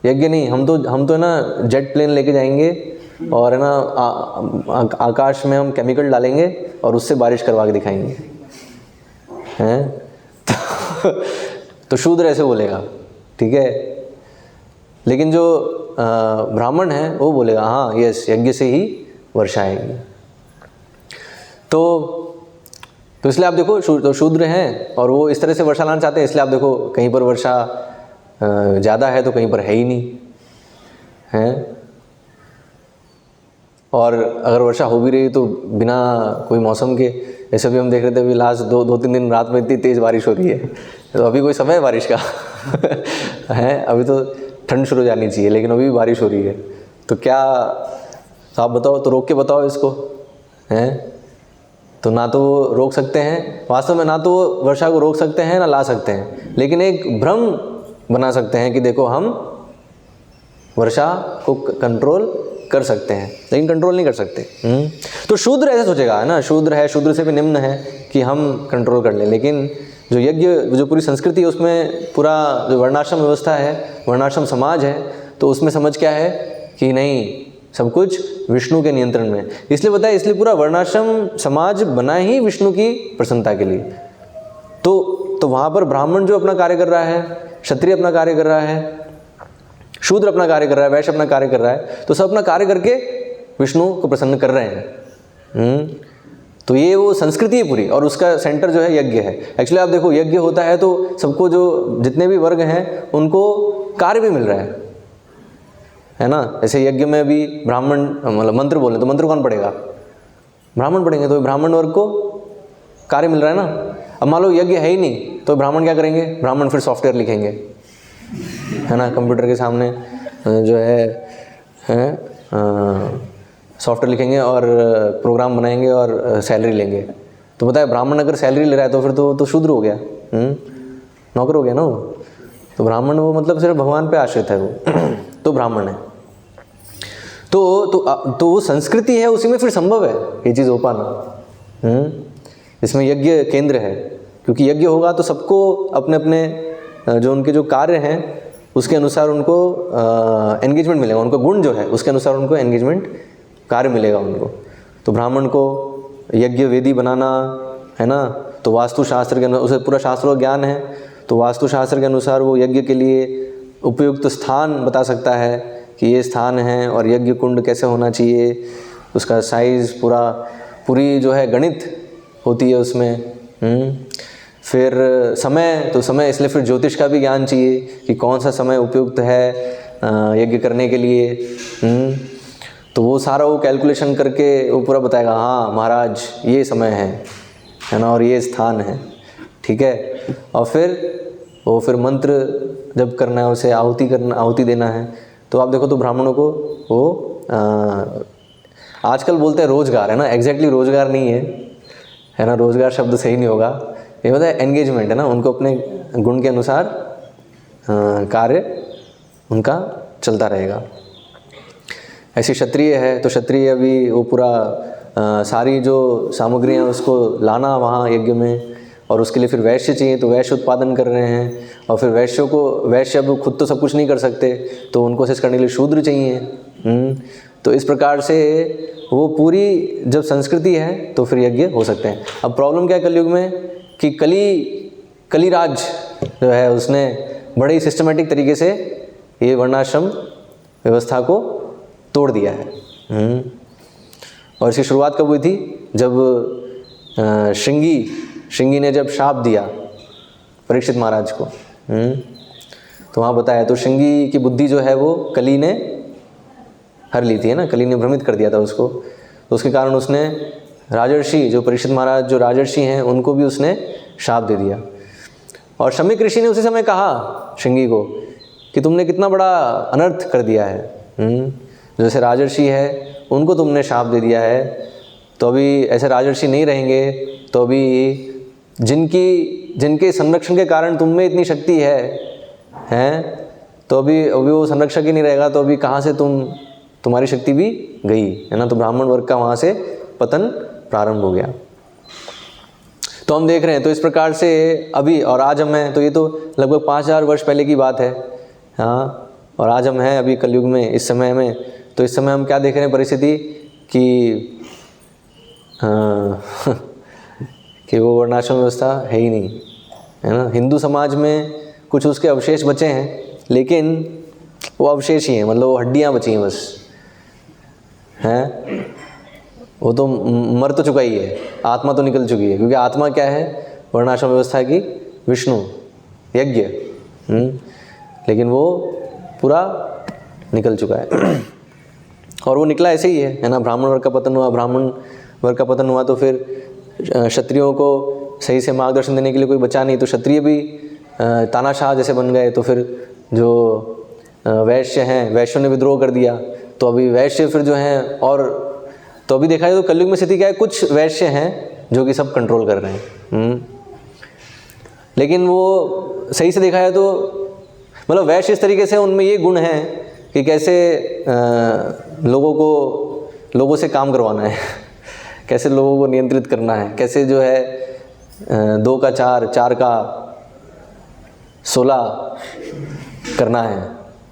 यज्ञ नहीं, हम तो है ना जेट प्लेन लेके जाएंगे और है ना आकाश में हम केमिकल डालेंगे और उससे बारिश करवा के दिखाएंगे, हैं? तो शूद्र ऐसे बोलेगा, ठीक है। लेकिन जो ब्राह्मण है वो बोलेगा हाँ यस, यज्ञ से ही वर्षा आएगी। तो इसलिए आप देखो तो शूद्र हैं और वो इस तरह से वर्षा लाना चाहते हैं। इसलिए आप देखो कहीं पर वर्षा ज़्यादा है तो कहीं पर है ही नहीं, है। और अगर वर्षा हो भी रही तो बिना कोई मौसम के, ऐसे भी हम देख रहे थे अभी लास्ट दो तीन दिन रात में इतनी तेज़ बारिश हो रही है। तो अभी कोई समय है बारिश का है, अभी तो ठंड शुरू हो जानी चाहिए लेकिन अभी भी बारिश हो रही है। तो क्या आप बताओ, तो रोक के बताओ इसको, हैं? तो ना तो रोक सकते हैं वास्तव में, ना तो वर्षा को रोक सकते हैं ना ला सकते हैं, लेकिन एक भ्रम बना सकते हैं कि देखो हम वर्षा को कंट्रोल कर सकते हैं, लेकिन कंट्रोल नहीं कर सकते। तो शूद्र ऐसे सोचेगा, है ना, शूद्र है, शूद्र से भी निम्न है कि हम कंट्रोल कर लें। लेकिन जो यज्ञ, जो पूरी संस्कृति है उसमें पूरा जो वर्णाश्रम व्यवस्था है, वर्णाश्रम समाज है, तो उसमें समझ क्या है कि नहीं, सब कुछ विष्णु के नियंत्रण में। इसलिए बताया, इसलिए पूरा वर्णाश्रम समाज बना ही विष्णु की प्रसन्नता के लिए। तो वहाँ पर ब्राह्मण जो अपना कार्य कर रहा है, क्षत्रिय अपना कार्य कर रहा है, शूद्र अपना कार्य कर रहा है, वैश्य अपना कार्य कर रहा है, तो सब अपना कार्य करके विष्णु को प्रसन्न कर रहे हैं। तो ये वो संस्कृति है पूरी, और उसका सेंटर जो है यज्ञ है। एक्चुअली आप देखो, यज्ञ होता है तो सबको, जो जितने भी वर्ग हैं उनको कार्य भी मिल रहा है ना। ऐसे यज्ञ में भी ब्राह्मण, मतलब मंत्र बोले तो मंत्र कौन पढ़ेगा? ब्राह्मण पढ़ेंगे, तो ब्राह्मण वर्ग को कार्य मिल रहा है ना। अब मान लो यज्ञ है ही नहीं तो ब्राह्मण क्या करेंगे? ब्राह्मण फिर सॉफ्टवेयर लिखेंगे, है ना, कंप्यूटर के सामने जो है सॉफ्टवेयर लिखेंगे और प्रोग्राम बनाएंगे और सैलरी लेंगे। तो बताए, ब्राह्मण अगर सैलरी ले रहा है तो फिर तो शूद्र हो गया, नौकर हो गया ना वो। तो ब्राह्मण वो मतलब सिर्फ भगवान पे आश्रित है वो तो ब्राह्मण है। तो वो संस्कृति है, उसी में फिर संभव है ये चीज़ हो पाना। इसमें यज्ञ केंद्र है, क्योंकि यज्ञ होगा तो सबको अपने अपने जो उनके जो कार्य हैं उसके अनुसार उनको एंगेजमेंट मिलेगा, उनको गुण जो है उसके अनुसार उनको एंगेजमेंट कार्य मिलेगा उनको। तो ब्राह्मण को यज्ञ वेदी बनाना है ना, तो वास्तुशास्त्र के अनुसार उसे पूरा शास्त्रों का ज्ञान है, तो वास्तुशास्त्र के अनुसार वो यज्ञ के लिए उपयुक्त स्थान बता सकता है कि ये स्थान है और यज्ञ कुंड कैसे होना चाहिए, उसका साइज़ पूरी जो है गणित होती है उसमें। फिर समय, तो समय, इसलिए फिर ज्योतिष का भी ज्ञान चाहिए कि कौन सा समय उपयुक्त है यज्ञ करने के लिए। तो वो सारा वो कैलकुलेशन करके वो पूरा बताएगा, हाँ महाराज ये समय है ना, और ये स्थान है, ठीक है। और फिर मंत्र जब करना है, उसे आहुति देना है। तो आप देखो, तो ब्राह्मणों को वो आजकल बोलते हैं रोजगार, है ना, एग्जैक्टली रोजगार नहीं है ना, रोजगार शब्द सही नहीं होगा, ये होता है एंगेजमेंट, है ना। उनको अपने गुण के अनुसार कार्य उनका चलता रहेगा। ऐसे क्षत्रिय है तो क्षत्रिय अभी वो पूरा सारी जो सामग्रियाँ उसको लाना वहाँ यज्ञ में, और उसके लिए फिर वैश्य चाहिए, तो वैश्य उत्पादन कर रहे हैं। और फिर वैश्य अब खुद तो सब कुछ नहीं कर सकते, तो उनको असिस्ट करने के लिए शूद्र चाहिए। तो इस प्रकार से वो पूरी जब संस्कृति है तो फिर यज्ञ हो सकते हैं। अब प्रॉब्लम क्या है कलयुग में कि कलिराज जो है उसने बड़े ही सिस्टमेटिक तरीके से ये वर्णाश्रम व्यवस्था को तोड़ दिया है। और इसकी शुरुआत कब हुई थी? जब श्रृंगी ने जब शाप दिया परीक्षित महाराज को। तो वहाँ बताया, तो श्रृंगी की बुद्धि जो है वो कली ने हर ली थी, है ना, कली ने भ्रमित कर दिया था उसको। तो उसके कारण उसने राजर्षि, जो परीक्षित महाराज जो राजर्षि हैं, उनको भी उसने शाप दे दिया। और शमीक ऋषि ने उसी समय कहा श्रृंगी को कि तुमने कितना बड़ा अनर्थ कर दिया है, जैसे राजर्षि है उनको तुमने शाप दे दिया है, तो अभी ऐसे राजर्षि नहीं रहेंगे, तो अभी जिनके संरक्षण के कारण तुम में इतनी शक्ति है, तो अभी वो संरक्षक ही नहीं रहेगा, तो अभी कहाँ से तुम्हारी शक्ति भी गई है ना। तो ब्राह्मण वर्ग का वहाँ से पतन प्रारंभ हो गया। तो हम देख रहे हैं, तो इस प्रकार से अभी और आज हम हैं, तो ये तो लगभग 5000 वर्ष पहले की बात है, हाँ। और आज हम हैं अभी कलयुग में, इस समय में, तो इस समय हम क्या देख रहे हैं परिस्थिति कि कि वो वर्णाश्रम व्यवस्था है ही नहीं, है ना। हिंदू समाज में कुछ उसके अवशेष बचे हैं, लेकिन वो अवशेष ही हैं, मतलब वो हड्डियाँ बची हैं बस, हैं। वो तो मर तो चुका ही है, आत्मा तो निकल चुकी है, क्योंकि आत्मा क्या है, वर्णाश्रम व्यवस्था की विष्णु यज्ञ, लेकिन वो पूरा निकल चुका है। और वो निकला ऐसे ही है ना। ब्राह्मण वर्ग का पतन हुआ, ब्राह्मण वर्ग का पतन हुआ, तो फिर क्षत्रियों को सही से मार्गदर्शन देने के लिए कोई बचा नहीं, तो क्षत्रिय भी तानाशाह जैसे बन गए। तो फिर जो वैश्य हैं, वैश्यों ने विद्रोह कर दिया, तो अभी वैश्य फिर जो हैं, और तो अभी देखा जाए तो कलयुग में स्थिति क्या है, कुछ वैश्य हैं जो कि सब कंट्रोल कर रहे हैं, लेकिन वो सही से देखा जाए तो मतलब वैश्य इस तरीके से उनमें ये गुण है कि कैसे लोगों से काम करवाना है, कैसे लोगों को नियंत्रित करना है, कैसे जो है 2 का 4, 4 का 16 करना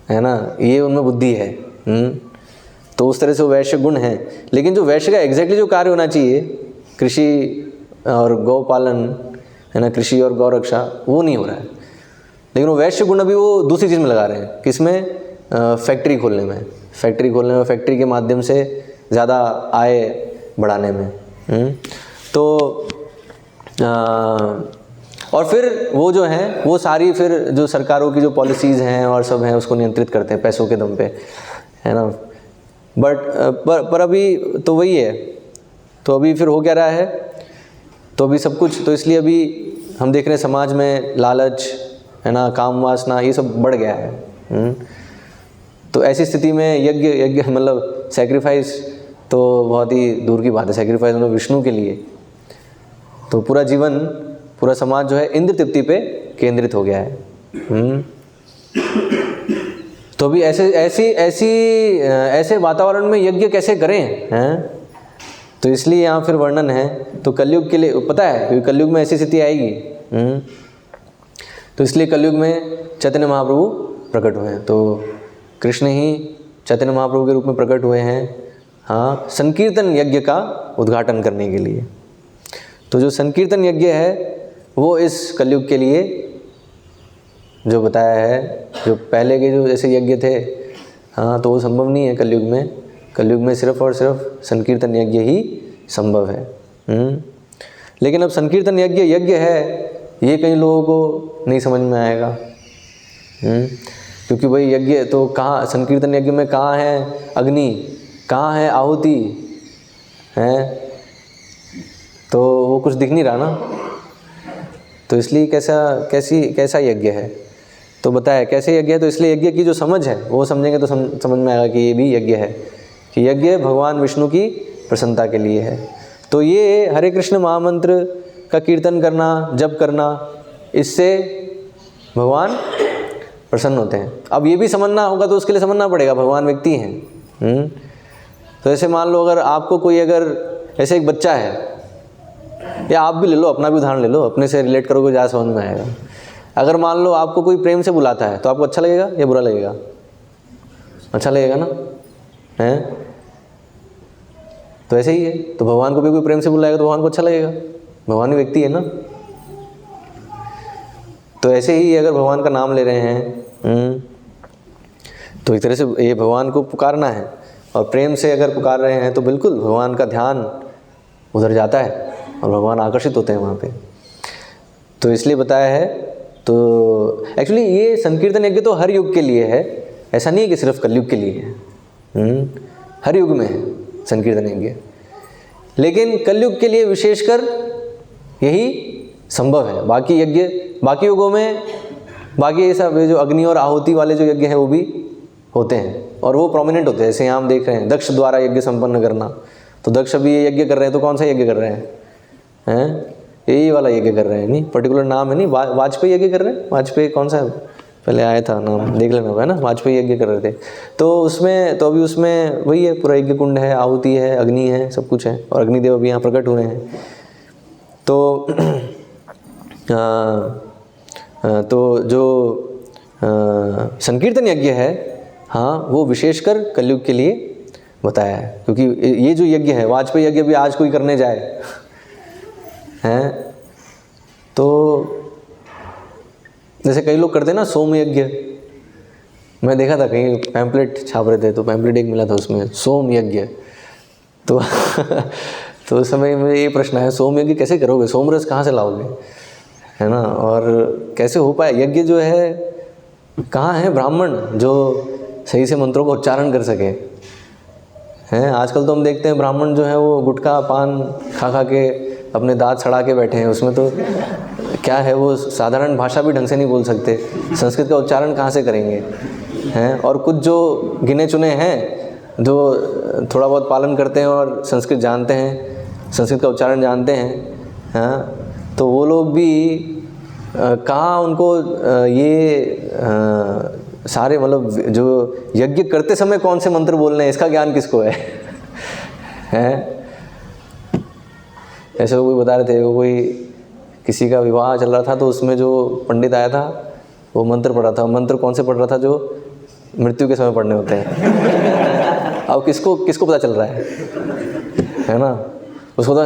है ना, ये उनमें बुद्धि है। तो उस तरह से वो वैश्य गुण है। लेकिन जो वैश्य का एग्जैक्टली जो कार्य होना चाहिए, कृषि और गौ पालन, है ना, कृषि और गौ रक्षा, वो नहीं हो रहा है। लेकिन वो वैश्य गुण अभी वो दूसरी चीज़ में लगा रहे हैं, किसमें, फैक्ट्री खोलने में, फैक्ट्री के माध्यम से ज़्यादा आय बढ़ाने में। तो और फिर वो जो हैं, वो सारी फिर जो सरकारों की जो पॉलिसीज़ हैं और सब हैं, उसको नियंत्रित करते हैं पैसों के दम पे, है ना। बट पर अभी तो वही है। तो अभी फिर हो क्या रहा है, तो अभी सब कुछ, तो इसलिए अभी हम देख रहे हैं समाज में लालच, है ना, काम वासना, ये सब बढ़ गया है। तो ऐसी स्थिति में यज्ञ मतलब सैक्रिफाइस तो बहुत ही दूर की बात है। सैक्रिफाइस मतलब विष्णु के लिए, तो पूरा जीवन, पूरा समाज जो है इंद्र तृप्ति पे केंद्रित हो गया है। तो भी ऐसे वातावरण में यज्ञ कैसे करें, हैं। तो इसलिए यहाँ फिर वर्णन है। तो कलयुग के लिए पता है, क्योंकि कलयुग में ऐसी स्थिति आएगी। तो इसलिए कलयुग में चैतन्य महाप्रभु प्रकट हुए हैं। तो कृष्ण ही चैतन्य महाप्रभु के रूप में प्रकट हुए हैं, हाँ, संकीर्तन यज्ञ का उद्घाटन करने के लिए। तो जो संकीर्तन यज्ञ है वो इस कलयुग के लिए जो बताया है, जो पहले के जो जैसे यज्ञ थे, हाँ, तो वो संभव नहीं है कलयुग में। कलयुग में सिर्फ और सिर्फ संकीर्तन यज्ञ ही संभव है। लेकिन अब संकीर्तन यज्ञ है, ये कई लोगों को नहीं समझ में आएगा। क्योंकि भाई यज्ञ तो कहाँ, संकीर्तन यज्ञ में कहाँ है अग्नि, कहाँ है आहुति, है, तो वो कुछ दिख नहीं रहा ना। तो इसलिए कैसा यज्ञ है, तो बताया कैसे यज्ञ है। तो इसलिए यज्ञ की जो समझ है वो समझेंगे तो समझ में आएगा कि ये भी यज्ञ है, कि यज्ञ भगवान विष्णु की प्रसन्नता के लिए है। तो ये हरे कृष्ण महामंत्र का कीर्तन करना, जप करना, इससे भगवान प्रसन्न होते हैं। अब ये भी समझना होगा, तो उसके लिए समझना पड़ेगा भगवान व्यक्ति हैं। तो ऐसे मान लो अगर आपको कोई, अगर ऐसे एक बच्चा है, या आप भी ले लो, अपना भी उदाहरण ले लो, अपने से रिलेट करोगे, ज़्यादा समझ में आएगा। अगर मान लो आपको कोई प्रेम से बुलाता है, तो आपको अच्छा लगेगा या बुरा लगेगा? अच्छा लगेगा ना, हैं। तो ऐसे ही है। तो भगवान को भी कोई प्रेम से बुलाएगा तो भगवान को अच्छा लगेगा, भगवान ही व्यक्ति है ना। तो ऐसे ही अगर भगवान का नाम ले रहे हैं, तो एक तरह से ये भगवान को पुकारना है, और प्रेम से अगर पुकार रहे हैं तो बिल्कुल भगवान का ध्यान उधर जाता है और भगवान आकर्षित होते हैं वहाँ पे। तो इसलिए बताया है। तो एक्चुअली ये संकीर्तन यज्ञ तो हर युग के लिए है, ऐसा नहीं है कि सिर्फ कलयुग के लिए है। हर युग में है संकीर्तन यज्ञ, लेकिन कलयुग के लिए विशेषकर यही संभव है। बाकी यज्ञ, बाकी युगों में, बाकी ये सब जो अग्नि और आहुति वाले जो यज्ञ हैं वो भी होते हैं और वो प्रोमिनेंट होते हैं। जैसे यहाँ हम देख रहे हैं दक्ष द्वारा यज्ञ संपन्न करना, तो दक्ष अभी ये यज्ञ कर रहे हैं, तो कौन सा यज्ञ कर रहे हैं? यही वाला यज्ञ कर रहे हैं, नहीं पर्टिकुलर नाम है, नहीं वाजपेयी यज्ञ कर रहे हैं। वाजपेयी कौन सा है? पहले आया था नाम, देख लेना है ना, वाजपेयी यज्ञ कर रहे थे। तो उसमें तो अभी उसमें वही है, पूरा यज्ञ कुंड है, आहुति है, अग्नि है, सब कुछ है, और अग्निदेव अभी यहाँ प्रकट हुए हैं। तो जो संकीर्तन यज्ञ है, हाँ, वो विशेषकर कलयुग के लिए बताया है, क्योंकि ये जो यज्ञ है, वाजपेयी यज्ञ भी आज कोई करने जाए हैं, तो जैसे कई लोग करते हैं ना सोम यज्ञ। मैं देखा था कहीं पैम्पलेट छाप रहे थे, तो पैम्पलेट एक मिला था उसमें सोम यज्ञ। तो तो उस समय मुझे ये प्रश्न है, सोम यज्ञ कैसे करोगे? सोम रस कहाँ से लाओगे, है ना? और कैसे हो पाए? यज्ञ जो है, कहाँ है ब्राह्मण जो सही से मंत्रों का उच्चारण कर सके? हैं आजकल तो हम देखते हैं ब्राह्मण जो है वो गुटखा पान खा खा के अपने दांत सड़ा के बैठे हैं। उसमें तो क्या है, वो साधारण भाषा भी ढंग से नहीं बोल सकते, संस्कृत का उच्चारण कहाँ से करेंगे? हैं और कुछ जो गिने चुने हैं जो थोड़ा बहुत पालन करते हैं और संस्कृत जानते हैं, संस्कृत का उच्चारण जानते हैं, हाँ, तो वो लोग भी कहाँ उनको ये सारे मतलब जो यज्ञ करते समय कौन से मंत्र बोलने हैं, इसका ज्ञान किसको है? हैं ऐसे कोई बता रहे थे, वो कोई किसी का विवाह चल रहा था, तो उसमें जो पंडित आया था वो मंत्र पढ़ रहा था। मंत्र कौन से पढ़ रहा था? जो मृत्यु के समय पढ़ने होते हैं। अब किसको किसको पता चल रहा है ना? उसको तो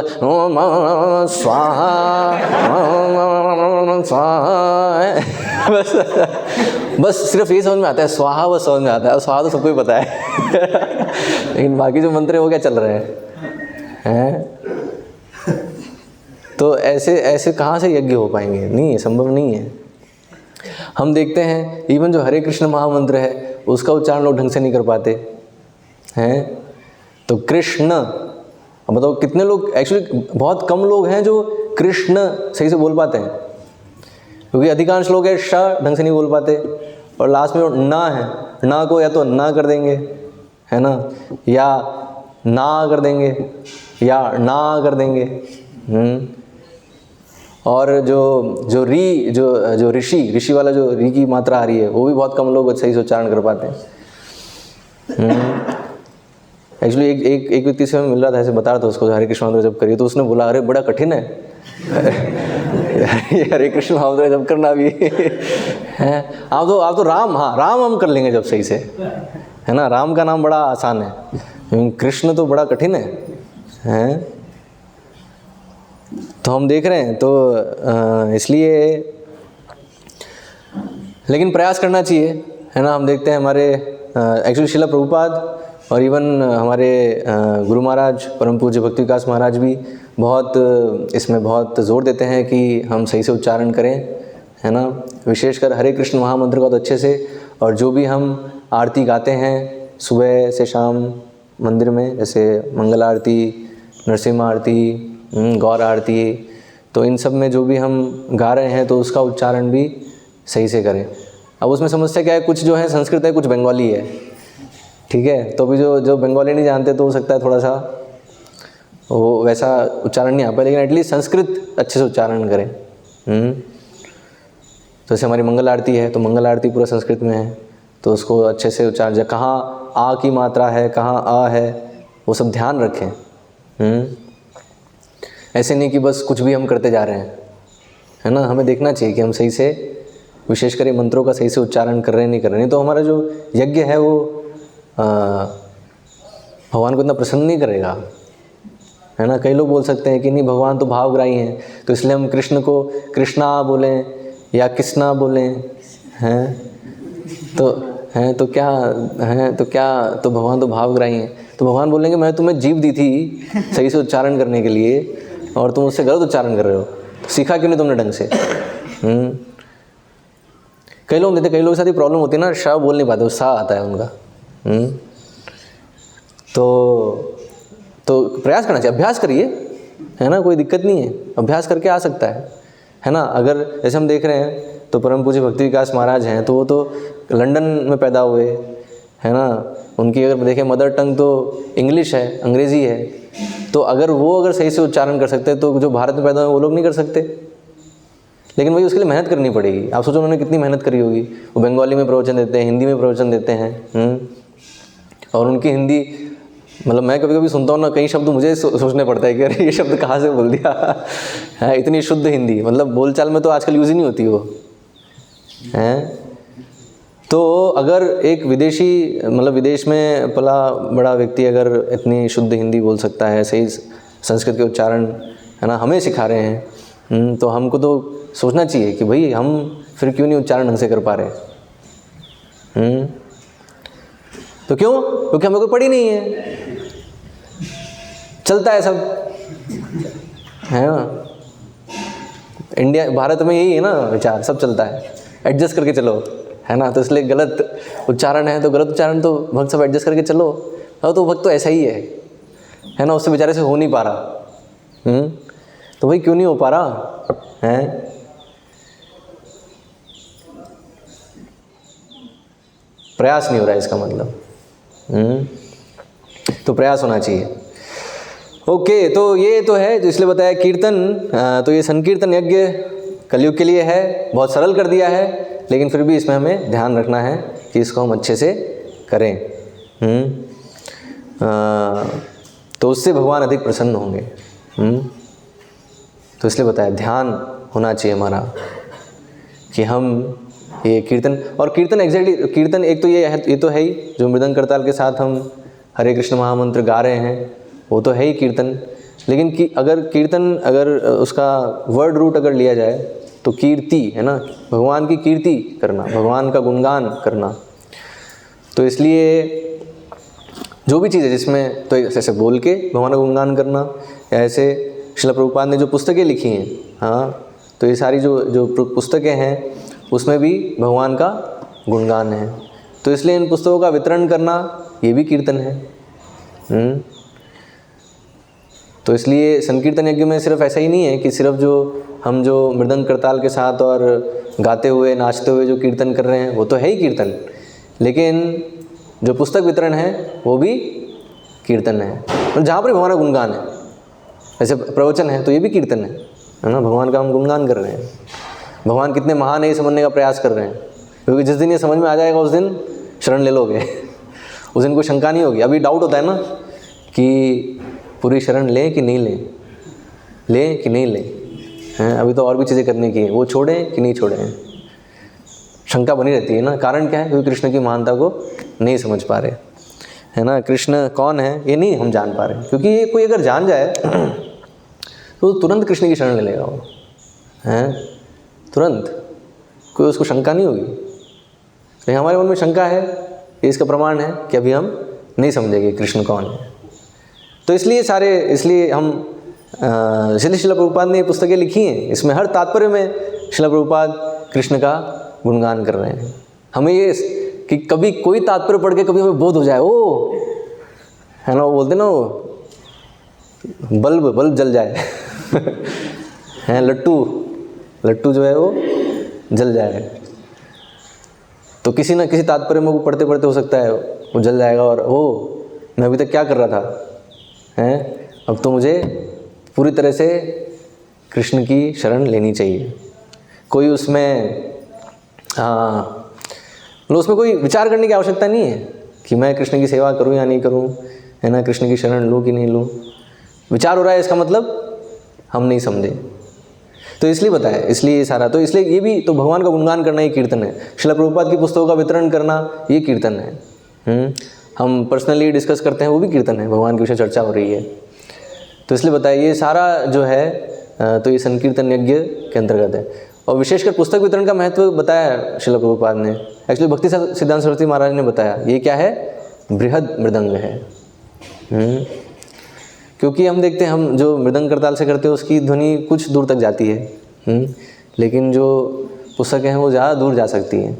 स्वाहा स्वाहा बस सिर्फ ये समझ में आता है, स्वाहा बस समझ में आता है, और स्वाहा तो सबको ही पता है। लेकिन बाकी जो मंत्र है वो क्या चल रहे हैं? तो ऐसे कहाँ से यज्ञ हो पाएंगे? नहीं है, संभव नहीं है। हम देखते हैं इवन जो हरे कृष्ण महामंत्र है उसका उच्चारण लोग ढंग से नहीं कर पाते हैं। तो कृष्ण, अब बताओ कितने लोग, एक्चुअली बहुत कम लोग हैं जो कृष्ण सही से बोल पाते हैं, क्योंकि अधिकांश लोग है श ढंग से नहीं बोल पाते, और लास्ट में ना है, ना को या तो ना कर देंगे, है ना, या ना कर देंगे, या ना कर देंगे। और जो ऋषि वाला जो री की मात्रा आ रही है, वो भी बहुत कम लोग सही से उच्चारण कर पाते हैं। एक्चुअली एक व्यक्ति से मैं मिल रहा था, ऐसे बता रहा था उसको हरे कृष्ण मंत्र जब करिए, तो उसने बोला अरे बड़ा कठिन है हरे कृष्ण मंत्र जब करना भी है। आप तो राम, हाँ राम हम कर लेंगे जब सही से, है ना, राम का नाम बड़ा आसान है, कृष्ण तो बड़ा कठिन है। तो हम देख रहे हैं, तो इसलिए लेकिन प्रयास करना चाहिए, है ना। हम देखते हैं हमारे एक्चुअली शिला प्रभुपाद और इवन हमारे गुरु महाराज परम पूज्य भक्ति विकास महाराज भी बहुत इसमें बहुत ज़ोर देते हैं कि हम सही से उच्चारण करें, है ना, विशेषकर हरे कृष्ण महामंत्र का तो अच्छे से। और जो भी हम आरती गाते हैं सुबह से शाम मंदिर में, जैसे मंगल आरती, नरसिम्हा आरती, गौर आरती, तो इन सब में जो भी हम गा रहे हैं तो उसका उच्चारण भी सही से करें। अब उसमें समस्या क्या है, कुछ जो है संस्कृत है, कुछ बंगाली है, ठीक है। तो अभी जो बंगाली नहीं जानते तो हो सकता है थोड़ा सा वो वैसा उच्चारण नहीं आ पाए, लेकिन एटलीस्ट संस्कृत अच्छे से उच्चारण करें। तो जैसे हमारी मंगल आरती है, तो मंगल आरती पूरा संस्कृत में है, तो उसको अच्छे से उच्चारण, कहाँ आ की मात्रा है, कहाँ आ है, वो सब ध्यान रखें। ऐसे नहीं कि बस कुछ भी हम करते जा रहे हैं, है ना। हमें देखना चाहिए कि हम सही से, विशेषकर ये मंत्रों का सही से उच्चारण कर रहे हैं नहीं कर रहे हैं, तो हमारा जो यज्ञ है वो भगवान को इतना प्रसन्न नहीं करेगा, है ना। कई लोग बोल सकते हैं कि नहीं भगवान तो भावग्राही हैं, तो इसलिए हम कृष्ण को कृष्णा बोलें या कृष्णा बोलें, हैं तो क्या तो भगवान तो भावग्राही हैं। तो भगवान बोलेंगे मैं तुम्हें जीभ दी थी सही से उच्चारण करने के लिए, और तुम उससे गलत उच्चारण कर रहे हो, तो सीखा क्यों नहीं तुमने ढंग से। कई लोग देते, कई लोगों के साथ ये प्रॉब्लम होती है ना, श बोल नहीं पाते, वो सा आता है उनका। तो प्रयास करना चाहिए, अभ्यास करिए, है ना, कोई दिक्कत नहीं है, अभ्यास करके आ सकता है ना। अगर जैसे हम देख रहे हैं तो परम पूज्य भक्ति विकास महाराज हैं, तो वो तो लंदन में पैदा हुए, है ना। उनकी अगर देखें मदर टंग तो इंग्लिश है, अंग्रेज़ी है, तो अगर वो अगर सही से उच्चारण कर सकते हैं तो जो भारत में पैदा हुए वो लोग नहीं कर सकते। लेकिन वही उसके लिए मेहनत करनी पड़ेगी। आप सोचो उन्होंने कितनी मेहनत करी होगी। वो बंगाली में प्रवचन देते हैं, हिंदी में प्रवचन देते हैं, और उनकी हिंदी, मतलब मैं कभी कभी सुनता हूँ ना, कई शब्द मुझे सोचने पड़ता है कि अरे ये शब्द कहाँ से बोल दिया है। इतनी शुद्ध हिंदी, मतलब बोलचाल में तो आजकल यूज़ ही नहीं होती वो है। तो अगर एक विदेशी, मतलब विदेश में पला बड़ा व्यक्ति अगर इतनी शुद्ध हिंदी बोल सकता है, सही संस्कृत के उच्चारण है ना हमें सिखा रहे हैं, तो हमको तो सोचना चाहिए कि भाई हम फिर क्यों नहीं उच्चारण ढंग से कर पा रहे। तो क्यों? क्योंकि हमें कोई पढ़ी नहीं है, चलता है सब, है ना। इंडिया, भारत में यही है ना विचार, सब चलता है, एडजस्ट करके चलो, है ना। तो इसलिए गलत उच्चारण है तो गलत उच्चारण तो भक्त सब एडजस्ट करके चलो। तो भक्त तो ऐसा ही है ना, उससे बेचारे से हो नहीं पा रहा। तो भाई क्यों नहीं हो पा रहा है? प्रयास नहीं हो रहा है इसका मतलब। तो प्रयास होना चाहिए। ओके, तो ये तो है, तो इसलिए बताया कीर्तन। तो ये संकीर्तन यज्ञ कलयुग के लिए है, बहुत सरल कर दिया है, लेकिन फिर भी इसमें हमें ध्यान रखना है कि इसको हम अच्छे से करें। तो उससे भगवान अधिक प्रसन्न होंगे। तो इसलिए बताया ध्यान होना चाहिए हमारा कि हम ये कीर्तन, और कीर्तन एग्जैक्टली कीर्तन एक तो ये तो है ही, जो मृदंग करताल के साथ हम हरे कृष्ण महामंत्र गा रहे हैं, वो तो है ही कीर्तन। लेकिन अगर कीर्तन, अगर उसका वर्ड रूट अगर लिया जाए तो कीर्ति है ना, भगवान की कीर्ति करना, भगवान का गुणगान करना। तो इसलिए जो भी चीज़ है जिसमें, तो ऐसे बोल के भगवान का गुणगान करना, या ऐसे श्रील प्रभुपाद ने जो पुस्तकें लिखी हैं, हाँ, तो ये सारी जो पुस्तकें हैं उसमें भी भगवान का गुणगान है। तो इसलिए इन पुस्तकों का वितरण करना ये भी कीर्तन है। तो इसलिए संकीर्तन यज्ञ में सिर्फ ऐसा ही नहीं है कि सिर्फ जो हम जो मृदंग करताल के साथ और गाते हुए नाचते हुए जो कीर्तन कर रहे हैं वो तो है ही कीर्तन, लेकिन जो पुस्तक वितरण है वो भी कीर्तन है। और जहाँ पर भगवान का गुणगान है, जैसे प्रवचन है तो ये भी कीर्तन है ना, भगवान का हम गुणगान कर रहे हैं। भगवान कितने महान है ये समझने का प्रयास कर रहे हैं, क्योंकि जिस दिन ये समझ में आ जाएगा उस दिन शरण ले लोगे उस दिन कोई शंका नहीं होगी। अभी डाउट होता है ना कि पूरी शरण लें कि नहीं लें कि नहीं लें, हैं अभी तो और भी चीज़ें करने की है, वो छोड़ें कि नहीं छोड़ें, शंका बनी रहती है ना। कारण क्या है? क्योंकि कृष्ण की महानता को नहीं समझ पा रहे, है ना। कृष्ण कौन है ये नहीं हम जान पा रहे, क्योंकि ये कोई अगर जान जाए तो तुरंत कृष्ण की शरण ले लेगा वो, हैं तुरंत, कोई उसको शंका नहीं होगी। लेकिन हमारे मन में शंका है, ये इसका प्रमाण है कि अभी हम नहीं समझेंगे कृष्ण कौन है। तो इसलिए हम श्रील प्रभुपाद ने ये पुस्तकें लिखी हैं, इसमें हर तात्पर्य में श्रील प्रभुपाद कृष्ण का गुणगान कर रहे हैं। हमें ये कि कभी कोई तात्पर्य पढ़ के कभी हमें बोध हो जाए, ओ है ना, वो बोलते ना वो बल्ब जल जाए हैं, लट्टू जो है वो जल जाए। तो किसी ना किसी तात्पर्य में वो पढ़ते पढ़ते हो सकता है वो जल जाएगा, और ओ मैं अभी तक क्या कर रहा था, हैं अब तो मुझे पूरी तरह से कृष्ण की शरण लेनी चाहिए। कोई उसमें मतलब उसमें कोई विचार करने की आवश्यकता नहीं है कि मैं कृष्ण की सेवा करूं या नहीं करूं, है ना, कृष्ण की शरण लूं कि नहीं लूं। विचार हो रहा है इसका मतलब हम नहीं समझे। तो इसलिए बताया, इसलिए ये सारा, तो इसलिए ये भी तो भगवान का गुणगान करना ही कीर्तन है। श्रील प्रभुपाद की पुस्तकों का वितरण करना ये कीर्तन है। हम पर्सनली डिस्कस करते हैं वो भी कीर्तन है, भगवान की विषय चर्चा हो रही है। तो इसलिए बताया ये सारा जो है तो ये संकीर्तन यज्ञ के अंतर्गत है। और विशेषकर पुस्तक वितरण का महत्व बताया श्रील प्रभुपाद ने। एक्चुअली भक्ति सिद्धांत सरस्वती महाराज ने बताया ये क्या है, बृहद मृदंग है। क्योंकि हम देखते हैं, हम जो मृदंग करताल से करते हैं उसकी ध्वनि कुछ दूर तक जाती है, लेकिन जो पुस्तकें हैं वो ज़्यादा दूर जा सकती हैं।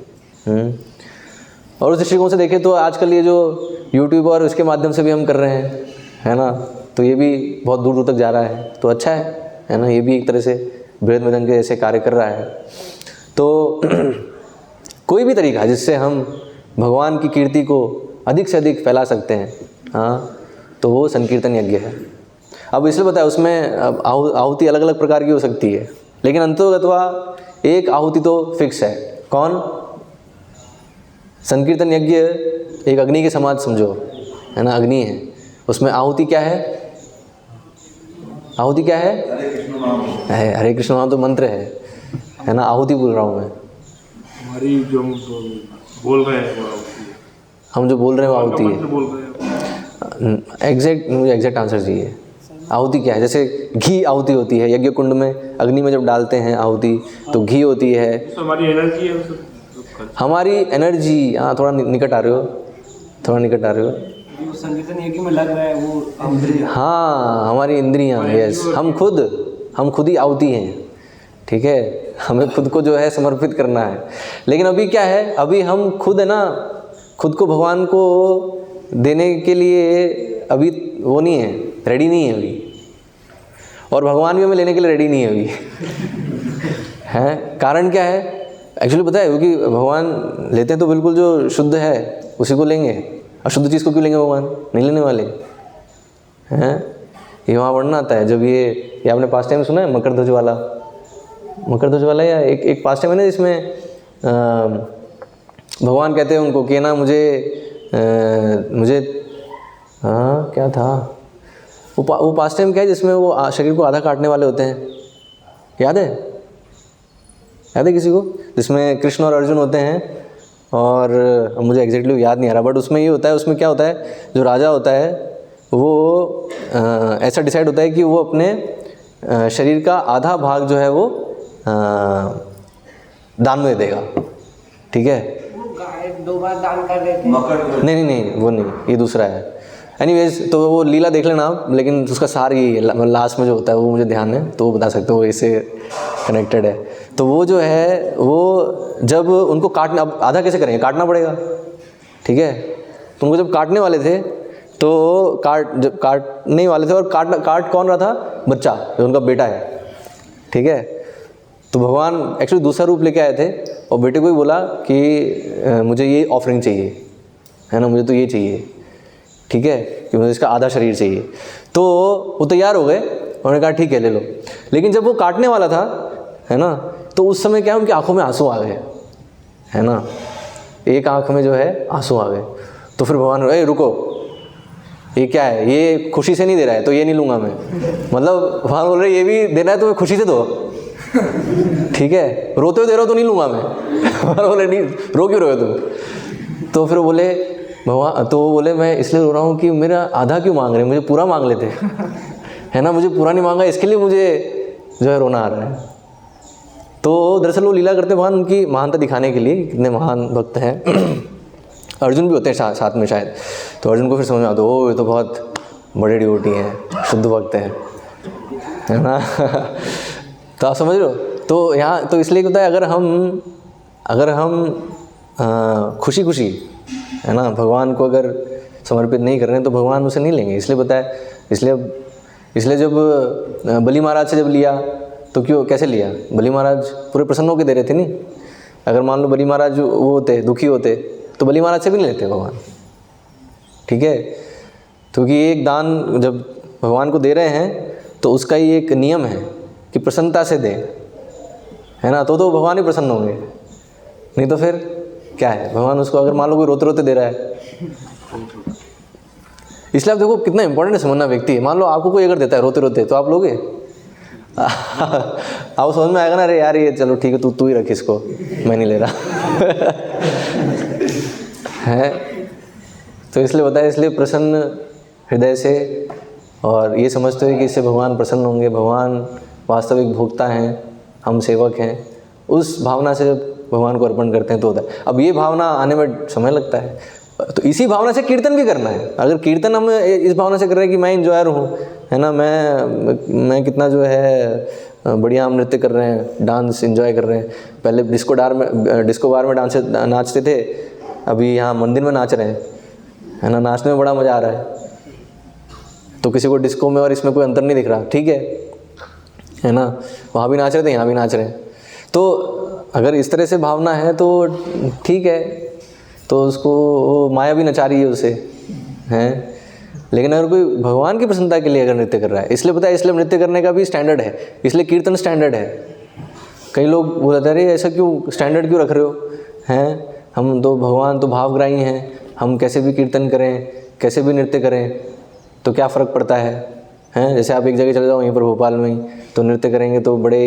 और उस दृष्टिकोण से देखें तो आजकल ये जो यूट्यूब और उसके माध्यम से भी हम कर रहे हैं, है ना, तो ये भी बहुत दूर दूर तक जा रहा है, तो अच्छा है ना। ये भी एक तरह से बृहद मृदंग के जैसे कार्य कर रहा है। तो कोई भी तरीका जिससे हम भगवान की कीर्ति को अधिक से अधिक फैला सकते हैं, हाँ, तो वो संकीर्तन यज्ञ है। अब इसलिए बताया उसमें आहुति अलग अलग प्रकार की हो सकती है, लेकिन अंतोगत्वा एक आहुति तो फिक्स है। कौन? संकीर्तन यज्ञ एक अग्नि के समान समझो, है ना, अग्नि है, उसमें आहुति क्या है? आहुति क्या है? हरे कृष्ण नाम तो मंत्र है ना, आहुति बोल रहा हूँ मैं। हमारी जो बोल रहे हैं हम जो बोल रहे हैं वो आहुति है। एग्जैक्ट, मुझे एग्जैक्ट आंसर चाहिए। आहुति क्या है? जैसे घी आहुति होती है, यज्ञ कुंड में अग्नि में जब डालते हैं आहुति तो घी होती है। हमारी एनर्जी है, हमारी एनर्जी, हाँ, थोड़ा निकट आ रहे हो, थोड़ा निकट आ रहे हो। संकीर्तन यज्ञ में लग रहा है वो, हाँ, हमारी इंद्रियाँ, यस, हम खुद ही आहुति हैं, ठीक है, हमें खुद को जो है समर्पित करना है। लेकिन अभी क्या है, अभी हम खुद है ना, खुद को भगवान को देने के लिए अभी वो नहीं है, रेडी नहीं है अभी, और भगवान भी हमें लेने के लिए रेडी नहीं है अभी हैं। कारण क्या है? एक्चुअली पता है, क्योंकि भगवान लेते हैं तो बिल्कुल जो शुद्ध है उसी को लेंगे, अशुद्ध चीज़ को क्यों लेंगे? भगवान नहीं लेने वाले हैं। ये वहाँ वर्णन आता है, जब ये आपने पास टाइम सुना है मकर ध्वज वाला, या एक पास टाइम है ना जिसमें भगवान कहते हैं उनको कि ना मुझे हाँ क्या था वो पास टाइम क्या है जिसमें वो शरीर को आधा काटने वाले होते हैं, याद है किसी को? जिसमें कृष्ण और अर्जुन होते हैं, और मुझे एग्जैक्टली याद नहीं आ रहा, बट उसमें ये होता है, उसमें क्या होता है, जो राजा होता है वो ऐसा डिसाइड होता है कि वो अपने शरीर का आधा भाग जो है वो दान में दे देगा, ठीक है। 2 बार दान कर देते हैं। नहीं, वो नहीं, ये दूसरा है। एनीवेज, तो वो लीला देख लेना आप, लेकिन उसका सार यही है, लास्ट में जो होता है वो मुझे ध्यान है, तो वो बता सकते हो, इससे कनेक्टेड है। तो वो जो है, वो जब उनको काटना, अब आधा कैसे करेंगे, काटना पड़ेगा, ठीक है। तो उनको जब काटने वाले थे, तो जब काटने वाले थे, और काट कौन रहा था? बच्चा, जो उनका बेटा है, ठीक है। तो भगवान एक्चुअली दूसरा रूप लेके आए थे, और बेटे को ही बोला कि मुझे ये ऑफरिंग चाहिए, है ना, मुझे तो ये चाहिए, ठीक है, कि मुझे इसका आधा शरीर चाहिए। तो वो तैयार हो गए, उन्होंने कहा ठीक है ले लो। लेकिन जब वो काटने वाला था, है ना, तो उस समय क्या, उनकी आंखों में आंसू आ गए, है ना, एक आंख में जो है आंसू आ गए। तो फिर भगवान, ए रुको, ये क्या है, ये खुशी से नहीं दे रहा है तो ये नहीं लूँगा मैं, मतलब भगवान बोल रहे ये भी देना है तो खुशी से दो, ठीक है, रोते हुए दे रहा हो तो नहीं लूँगा मैं भगवान बोले नहीं, रो क्यों रहे हो तुम? तो फिर बोले भगवान, तो बोले मैं इसलिए रो रहा हूँ कि मेरा आधा क्यों मांग रहे हैं, मुझे पूरा मांग लेते है ना, मुझे पूरा नहीं मांगा, इसके लिए मुझे जो है रोना आ रहा है। तो दरअसल वो लीला करते भगवान उनकी महानता दिखाने के लिए, कितने महान भक्त हैं अर्जुन भी होते हैं साथ में शायद, तो अर्जुन को फिर समझ में आता, ओ ये तो बहुत बड़े डिवोटी हैं, शुद्ध भक्त हैं, है ना तो आप समझ रहे हो। तो यहाँ तो इसलिए होता है, अगर हम खुशी खुशी, है ना, भगवान को अगर समर्पित नहीं कर रहे हैं तो भगवान उसे नहीं लेंगे। इसलिए बताया, इसलिए जब बलि महाराज से जब लिया तो क्यों, कैसे लिया? बलि महाराज पूरे प्रसन्न होकर दे रहे थे नहीं। अगर मान लो बलि महाराज वो होते, दुखी होते, तो बलि महाराज से भी नहीं लेते भगवान, ठीक है। क्योंकि एक दान जब भगवान को दे रहे हैं तो उसका ही एक नियम है कि प्रसन्नता से दें, है ना, तो भगवान ही प्रसन्न होंगे, नहीं तो फिर क्या है, भगवान उसको अगर मान लो कोई रोते रोते दे रहा है। इसलिए आप देखो कितना इंपॉर्टेंट है समझना व्यक्ति है। मान लो आपको कोई अगर देता है रोते रोते, तो आप लोगे आप समझ में आएगा ना, अरे यार ये चलो ठीक है, तू ही रख इसको, मैं नहीं ले रहा है। तो इसलिए बताया, इसलिए प्रसन्न हृदय से, और ये समझते हुए कि इससे भगवान प्रसन्न होंगे, भगवान वास्तविक भोक्ता हैं, हम सेवक हैं, उस भावना से जब भगवान को अर्पण करते हैं तो होता है। अब ये भावना आने में समय लगता है, तो इसी भावना से कीर्तन भी करना है। अगर कीर्तन हम इस भावना से कर रहे हैं कि मैं इंजॉयर हूँ, है ना, मैं कितना जो है बढ़िया हम नृत्य कर रहे हैं, डांस एंजॉय कर रहे हैं। पहले डिस्को बार में डांस नाचते थे, अभी यहाँ मंदिर में नाच रहे हैं, है ना, नाचने में बड़ा मज़ा आ रहा है। तो किसी को डिस्को में और इसमें कोई अंतर नहीं दिख रहा, ठीक है ना, वहाँ भी नाच रहे थे, यहाँ भी नाच रहे हैं। तो अगर इस तरह से भावना है तो ठीक है, तो उसको वो माया भी नचा रही है उसे, हैं। लेकिन अगर कोई भगवान की प्रसन्नता के लिए अगर नृत्य कर रहा है, इसलिए पता है, इसलिए नृत्य करने का भी स्टैंडर्ड है, इसलिए कीर्तन स्टैंडर्ड है। कई लोग बोलते अरे ऐसा क्यों स्टैंडर्ड क्यों रख रहे हो, हैं, हम तो भगवान तो भावग्राही हैं, हम कैसे भी कीर्तन करें, कैसे भी नृत्य करें तो क्या फ़र्क पड़ता है, हैं। जैसे आप एक जगह चले जाओ वहीं पर भोपाल में ही, तो नृत्य करेंगे तो बड़े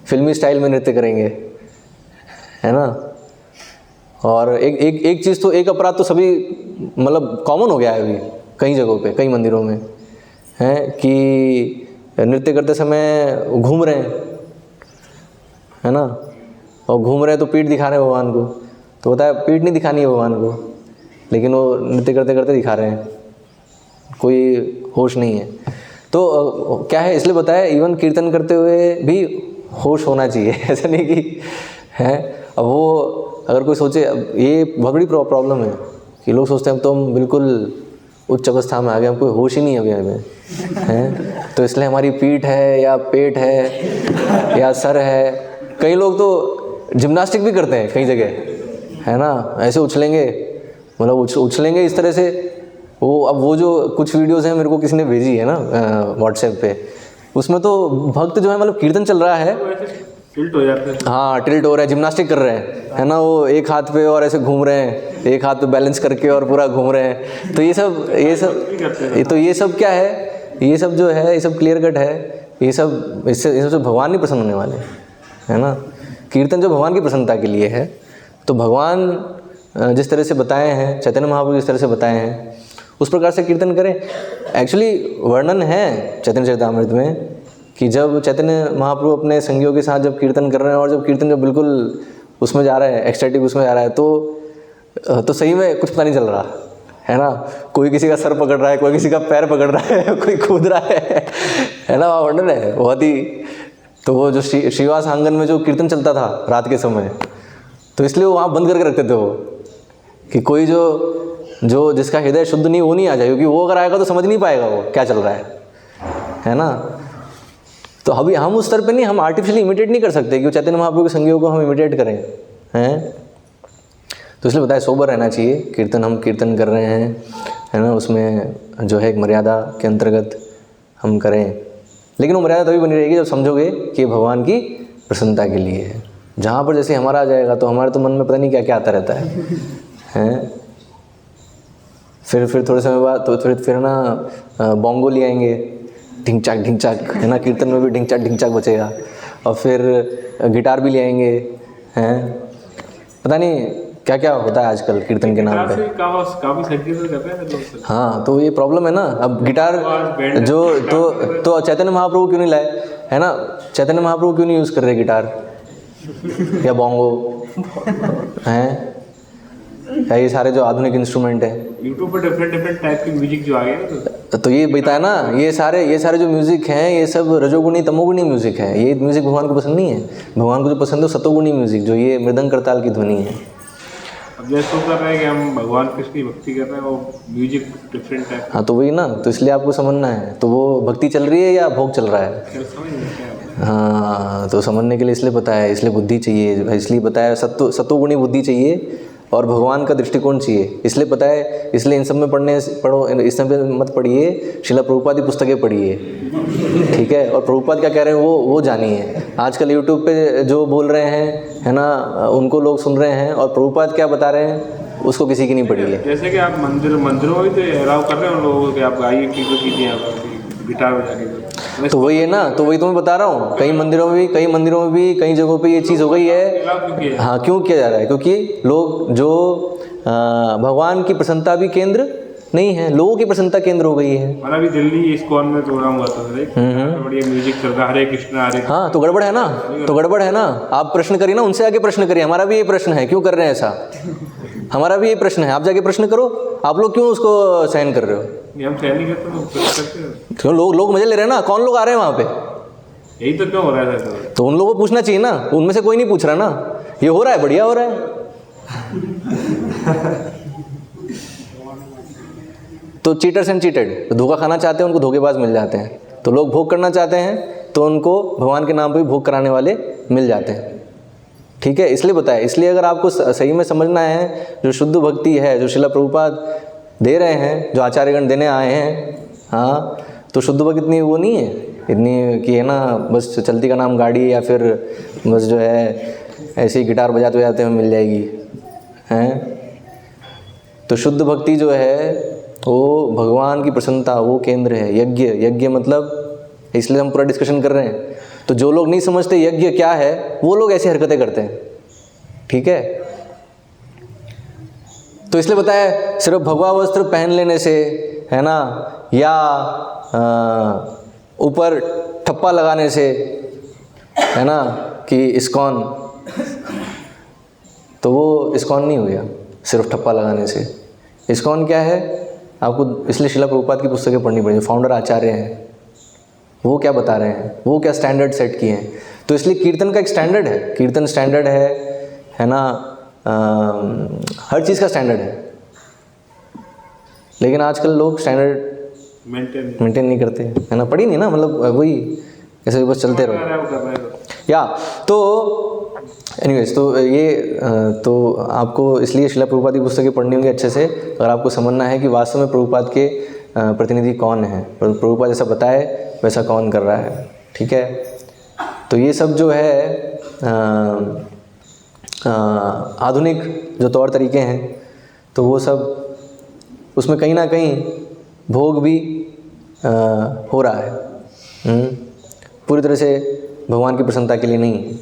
फिल्मी स्टाइल में नृत्य करेंगे, है ना। और एक चीज़ तो, एक अपराध तो सभी मतलब कॉमन हो गया है अभी कई जगहों पे, कई मंदिरों में, हैं, कि नृत्य करते समय घूम रहे हैं, है ना, और घूम रहे हैं तो पीठ दिखा रहे हैं भगवान को। तो होता है पीठ नहीं दिखानी है भगवान को, लेकिन वो नृत्य करते करते दिखा रहे हैं, कोई होश नहीं है। तो क्या है, इसलिए बताया इवन कीर्तन करते हुए भी होश होना चाहिए, ऐसा नहीं कि है। अब वो अगर कोई सोचे, अब ये बहुत बड़ी प्रॉब्लम है कि लोग सोचते हैं तो हम बिल्कुल उच्च अवस्था में आ गए, हमको होश ही नहीं है अभी हमें, हैं। तो इसलिए हमारी पीठ है या पेट है या सर है। कई लोग तो जिम्नास्टिक भी करते हैं कई जगह, है ना, ऐसे उछलेंगे, मतलब उछलेंगे इस तरह से। वो अब वो जो कुछ वीडियोस हैं मेरे को किसी ने भेजी है ना व्हाट्सएप पे, उसमें तो भक्त जो है मतलब कीर्तन चल रहा है, टिल्ट हो जाते हैं, हाँ टिल्ट हो रहा है, जिम्नास्टिक कर रहे हैं, है ना, वो एक हाथ पे और ऐसे घूम रहे हैं, एक हाथ पे बैलेंस करके और पूरा घूम रहे हैं। तो ये सब क्या है, ये सब जो है ये सब क्लियर कट है, ये सब इससे भगवान नहीं प्रसन्न होने वाले, है ना। कीर्तन जो भगवान की प्रसन्नता के लिए है, तो भगवान जिस तरह से बताए हैं, चैतन्य महाप्रभु जिस तरह से बताए हैं उस प्रकार से कीर्तन करें। एक्चुअली वर्णन है चैतन्य चरितामृत में कि जब चैतन्य महाप्रभु अपने संगियों के साथ जब कीर्तन कर रहे हैं, और जब कीर्तन जब बिल्कुल उसमें जा रहा है, एक्सटैटिक उसमें जा रहा है, तो सही में कुछ पता नहीं चल रहा, है ना। कोई किसी का सर पकड़ रहा है, कोई किसी का पैर पकड़ रहा है, कोई कूद रहा है ना, वहाँ वर्णन है बहुत ही। तो वो जो श्रीवास आंगन में जो कीर्तन चलता था रात के समय, तो इसलिए वो वहाँ बंद करके रखते थे वो, कि कोई जो जिसका हृदय शुद्ध नहीं वो नहीं आ जाए, क्योंकि वो अगर आएगा तो समझ नहीं पाएगा वो क्या चल रहा है ना। तो अभी हम उस स्तर पे नहीं, हम आर्टिफिशियली इमिटेट नहीं कर सकते कि चैतन्य महाप्रभु के संगियों को हम इमिटेट करें, हैं। तो इसलिए बताया सोबर रहना चाहिए, कीर्तन हम कीर्तन कर रहे हैं, है ना, उसमें जो है एक मर्यादा के अंतर्गत हम करें। लेकिन वो मर्यादा तभी बनी रहेगी जब समझोगे कि भगवान की प्रसन्नता के लिए है। जहाँ पर जैसे हमारा आ जाएगा तो हमारे तो मन में पता नहीं क्या क्या आता रहता है, हैं। फिर थोड़े समय बाद तो फिर ना बोंगो ले आएंगे, ढिंग चाक, है ना, कीर्तन में भी ढिंग चाक बचेगा। और फिर गिटार भी ले आएंगे, हैं, पता नहीं क्या क्या होता है आजकल कीर्तन के नाम पे। काफी संकीर्तन करते हैं लोग। हाँ, तो ये प्रॉब्लम है ना। अब गिटार जो तो चैतन्य महाप्रभु क्यों नहीं लाए, है ना, चैतन्य महाप्रभु क्यों नहीं यूज़ कर रहे गिटार या बोंगो, हैं, या ये सारे जो आधुनिक इंस्ट्रूमेंट है। यूट्यूब पर डिफरेंट टाइप की म्यूजिक जो आ गया, तो ये बताया ना, ये सारे जो म्यूज़िक हैं ये सब रजोगुणी तमोगुणी म्यूज़िक है। ये म्यूज़िक भगवान को पसंद नहीं है। भगवान को जो पसंद है सतोगुणी म्यूज़िक, जो ये मृदंग करताल की ध्वनि है। अब जैसे कर रहे हैं कि हम भगवान कृष्ण की भक्ति कर रहे हैं, वो म्यूजिक डिफरेंट है। हाँ, तो वही ना, तो इसलिए आपको समझना है, तो वो भक्ति चल रही है या भोग चल रहा है। हाँ, तो समझने के लिए इसलिए बताया, इसलिए बुद्धि चाहिए, इसलिए बताया सतोगुणी बुद्धि चाहिए और भगवान का दृष्टिकोण चाहिए, इसलिए पता है। इसलिए इन सब में पढ़ो, इस सब में मत पढ़िए, श्रीला प्रभुपाद की पुस्तकें पढ़िए, ठीक है। और प्रभुपाद क्या कह रहे हैं वो जानिए। आजकल यूट्यूब पे जो बोल रहे हैं, है ना, उनको लोग सुन रहे हैं, और प्रभुपाद क्या बता रहे हैं उसको किसी की नहीं पड़ी है। जैसे कि आप मंदिरों में तो अलाउ कर रहे हो लोगों को कि आप गाइए, कीजिए, गिटार बजा के, तो वही है ना, तो वही तो मैं बता रहा हूँ। कई मंदिरों में भी कई जगहों पे ये चीज़ हो गई है। हाँ, क्यों किया जा रहा है? क्योंकि लोग जो भगवान की प्रसन्नता भी केंद्र नहीं है, लोगों की प्रसन्नता केंद्र हो गई है। मतलब अभी दिल्ली इस्कॉन में प्रोग्राम हुआ था, बढ़िया म्यूजिक चल रहा, हरे कृष्णा हरे। हाँ, तो गड़बड़ है ना, आप प्रश्न करिए ना, उनसे आगे प्रश्न करिए। हमारा भी ये प्रश्न है, क्यों कर रहे हैं ऐसा? हमारा भी ये प्रश्न है, आप जाके प्रश्न करो। आप लोग क्यों उसको सहन कर रहे हो? हम सहन नहीं करते, क्यों? लोग मजे ले रहे हैं ना। कौन लोग आ रहे हैं वहाँ पे? यही तो क्यों हो रहा है? तो उन लोगों को पूछना चाहिए ना, उनमें से कोई नहीं पूछ रहा ना। ये हो रहा है, बढ़िया हो रहा है। तो चीटर्स एंड चीटेड, धोखा खाना चाहते हैं उनको धोखेबाज मिल जाते हैं। तो लोग भोग करना चाहते हैं तो उनको भगवान के नाम पे भी भोग कराने वाले मिल जाते हैं। ठीक है, इसलिए बताया। इसलिए अगर आपको सही में समझना है, जो शुद्ध भक्ति है, जो श्रील प्रभुपाद दे रहे हैं, जो आचार्यगण देने आए हैं, हाँ, तो शुद्ध भक्ति इतनी वो नहीं है, इतनी कि है ना बस चलती का नाम गाड़ी, या फिर बस जो है ऐसे ही गिटार बजाते बजाते हमें मिल जाएगी, हैं। तो शुद्ध भक्ति जो है वो भगवान की प्रसन्नता, वो केंद्र है। यज्ञ, यज्ञ मतलब, इसलिए हम पूरा डिस्कशन कर रहे हैं। तो जो लोग नहीं समझते यज्ञ क्या है, वो लोग ऐसी हरकतें करते हैं, ठीक है। तो इसलिए बताया सिर्फ भगवा वस्त्र पहन लेने से, है ना, या ऊपर ठप्पा लगाने से, है ना, कि इस्कॉन, तो वो इस्कॉन नहीं हो गया सिर्फ ठप्पा लगाने से। इस्कॉन क्या है आपको, इसलिए श्रील प्रभुपाद की पुस्तकें पढ़नी पड़ेगी। फाउंडर आचार्य हैं, वो क्या बता रहे हैं, वो क्या स्टैंडर्ड सेट किए हैं। तो इसलिए कीर्तन का एक स्टैंडर्ड है, कीर्तन स्टैंडर्ड है ना, हर चीज़ का स्टैंडर्ड है। लेकिन आजकल लोग स्टैंडर्ड मेंटेन नहीं करते, है ना, पढ़ी नहीं ना, मतलब वही ऐसे बस चलते रहो। या तो एनीवेज, तो ये तो आपको इसलिए श्रील प्रभुपाद की पुस्तकें पढ़नी होंगी अच्छे से, अगर आपको समझना है कि वास्तव में प्रभुपाद के प्रतिनिधि कौन है, प्रभुपाद जैसा बताए वैसा कौन कर रहा है, ठीक है। तो ये सब जो है आधुनिक जो तौर तरीके हैं, तो वो सब उसमें कहीं ना कहीं भोग भी हो रहा है, पूरी तरह से भगवान की प्रसन्नता के लिए नहीं।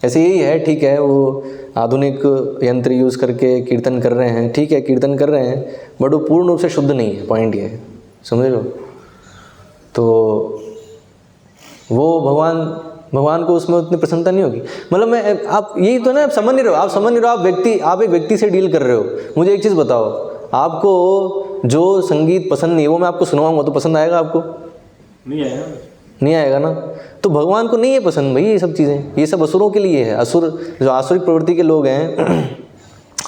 ऐसे यही है, ठीक है, वो आधुनिक यंत्र यूज़ करके कीर्तन कर रहे हैं, ठीक है, कीर्तन कर रहे हैं, बट वो पूर्ण रूप से शुद्ध नहीं है, पॉइंट ये है, समझ लो। तो वो भगवान को उसमें उतनी प्रसन्नता नहीं होगी। मतलब मैं, आप यही तो ना, आप समझ नहीं रहे हो, आप एक व्यक्ति से डील कर रहे हो। मुझे एक चीज़ बताओ, आपको जो संगीत पसंद नहीं है वो मैं आपको सुनवाऊंगा तो पसंद आएगा आपको? नहीं आएगा ना। तो भगवान को नहीं है पसंद भाई ये सब चीज़ें, ये सब असुरों के लिए है। असुर, जो आसुरिक प्रवृत्ति के लोग हैं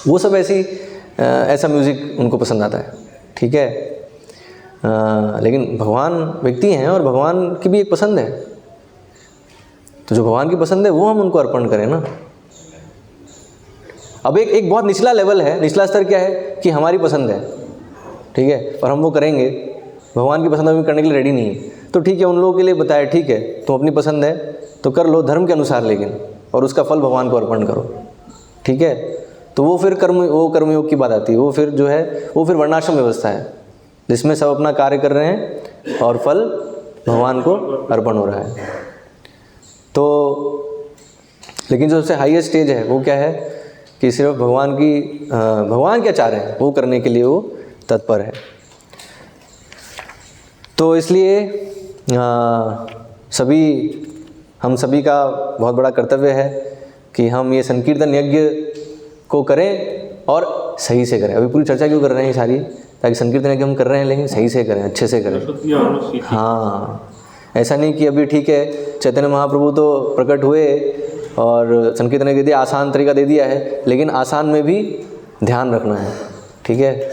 वो सब ऐसा म्यूज़िक उनको पसंद आता है, ठीक है। लेकिन भगवान व्यक्ति हैं और भगवान की भी एक पसंद है, तो जो भगवान की पसंद है वो हम उनको अर्पण करें ना। अब एक बहुत निचला लेवल है, निचला स्तर क्या है कि हमारी पसंद है, ठीक है, और हम वो करेंगे, भगवान की पसंद अभी करने के लिए रेडी नहीं है। तो ठीक है, उन लोगों के लिए बताया, ठीक है, तुम अपनी पसंद है तो कर लो धर्म के अनुसार, लेकिन और उसका फल भगवान को अर्पण करो, ठीक है। तो वो फिर कर्मयोग की बात आती है, वो फिर जो है वो फिर वर्णाश्रम व्यवस्था है, जिसमें सब अपना कार्य कर रहे हैं और फल भगवान को अर्पण हो रहा है। तो लेकिन जो सबसे हाईएस्ट स्टेज है वो क्या है कि सिर्फ भगवान क्या चाह रहे हैं वो करने के लिए वो तत्पर है। तो इसलिए हम सभी का बहुत बड़ा कर्तव्य है कि हम ये संकीर्तन यज्ञ को करें और सही से करें। अभी पूरी चर्चा क्यों कर रहे हैं सारी, ताकि संकीर्तन यज्ञ हम कर रहे हैं लेकिन सही से करें, अच्छे से करें। हाँ, ऐसा नहीं कि अभी ठीक है चैतन्य महाप्रभु तो प्रकट हुए और संकीर्तन यज्ञ दे दिया, आसान तरीका दे दिया है, लेकिन आसान में भी ध्यान रखना है, ठीक है।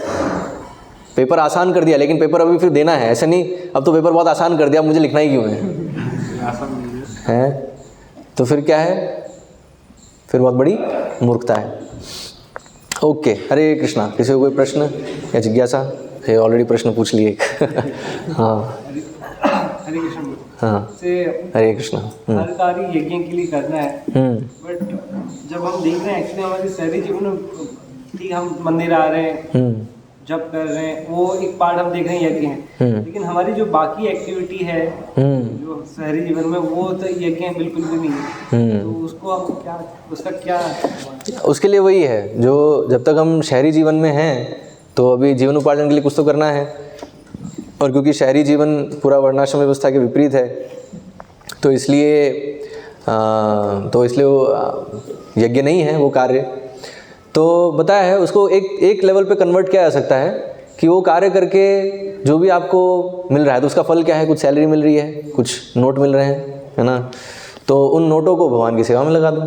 पेपर आसान कर दिया लेकिन पेपर अभी फिर देना है, ऐसा नहीं अब तो पेपर बहुत आसान कर दिया, मुझे लिखना ही क्यों है? तो फिर क्या है, फिर बहुत बड़ी मूर्खता है। ओके, हरे कृष्णा। किसी को कोई प्रश्न या जिज्ञासा? ये ऑलरेडी प्रश्न पूछ लिए। हाँ हरे कृष्ण। हाँ से हरे कृष्णा। हर कार्य यज्ञ के लिए करना है, बट जब हम देख रहे हैं एक्चुअली हमारे शहरी जीवन में, ठीक हम मंदिर आ रहे हैं, जब कर रहे हैं, वो एक पार्ट हम देख रहे हैं यज्ञ है, लेकिन हमारी जो बाकी एक्टिविटी है जो शहरी जीवन में, वो तो यज्ञ बिल्कुल भी नहीं है। तो उसको हम क्या, उसका क्या? उसके लिए वही है, जो जब तक हम शहरी जीवन में हैं तो अभी जीवन उपार्जन के लिए कुछ तो करना है, और क्योंकि शहरी जीवन पूरा वर्णाश्रम व्यवस्था के विपरीत है, तो इसलिए वो यज्ञ नहीं है वो कार्य। तो बताया है उसको एक लेवल पे कन्वर्ट किया जा सकता है कि वो कार्य करके जो भी आपको मिल रहा है तो उसका फल क्या है, कुछ सैलरी मिल रही है, कुछ नोट मिल रहे हैं, है ना, तो उन नोटों को भगवान की सेवा में लगा दो,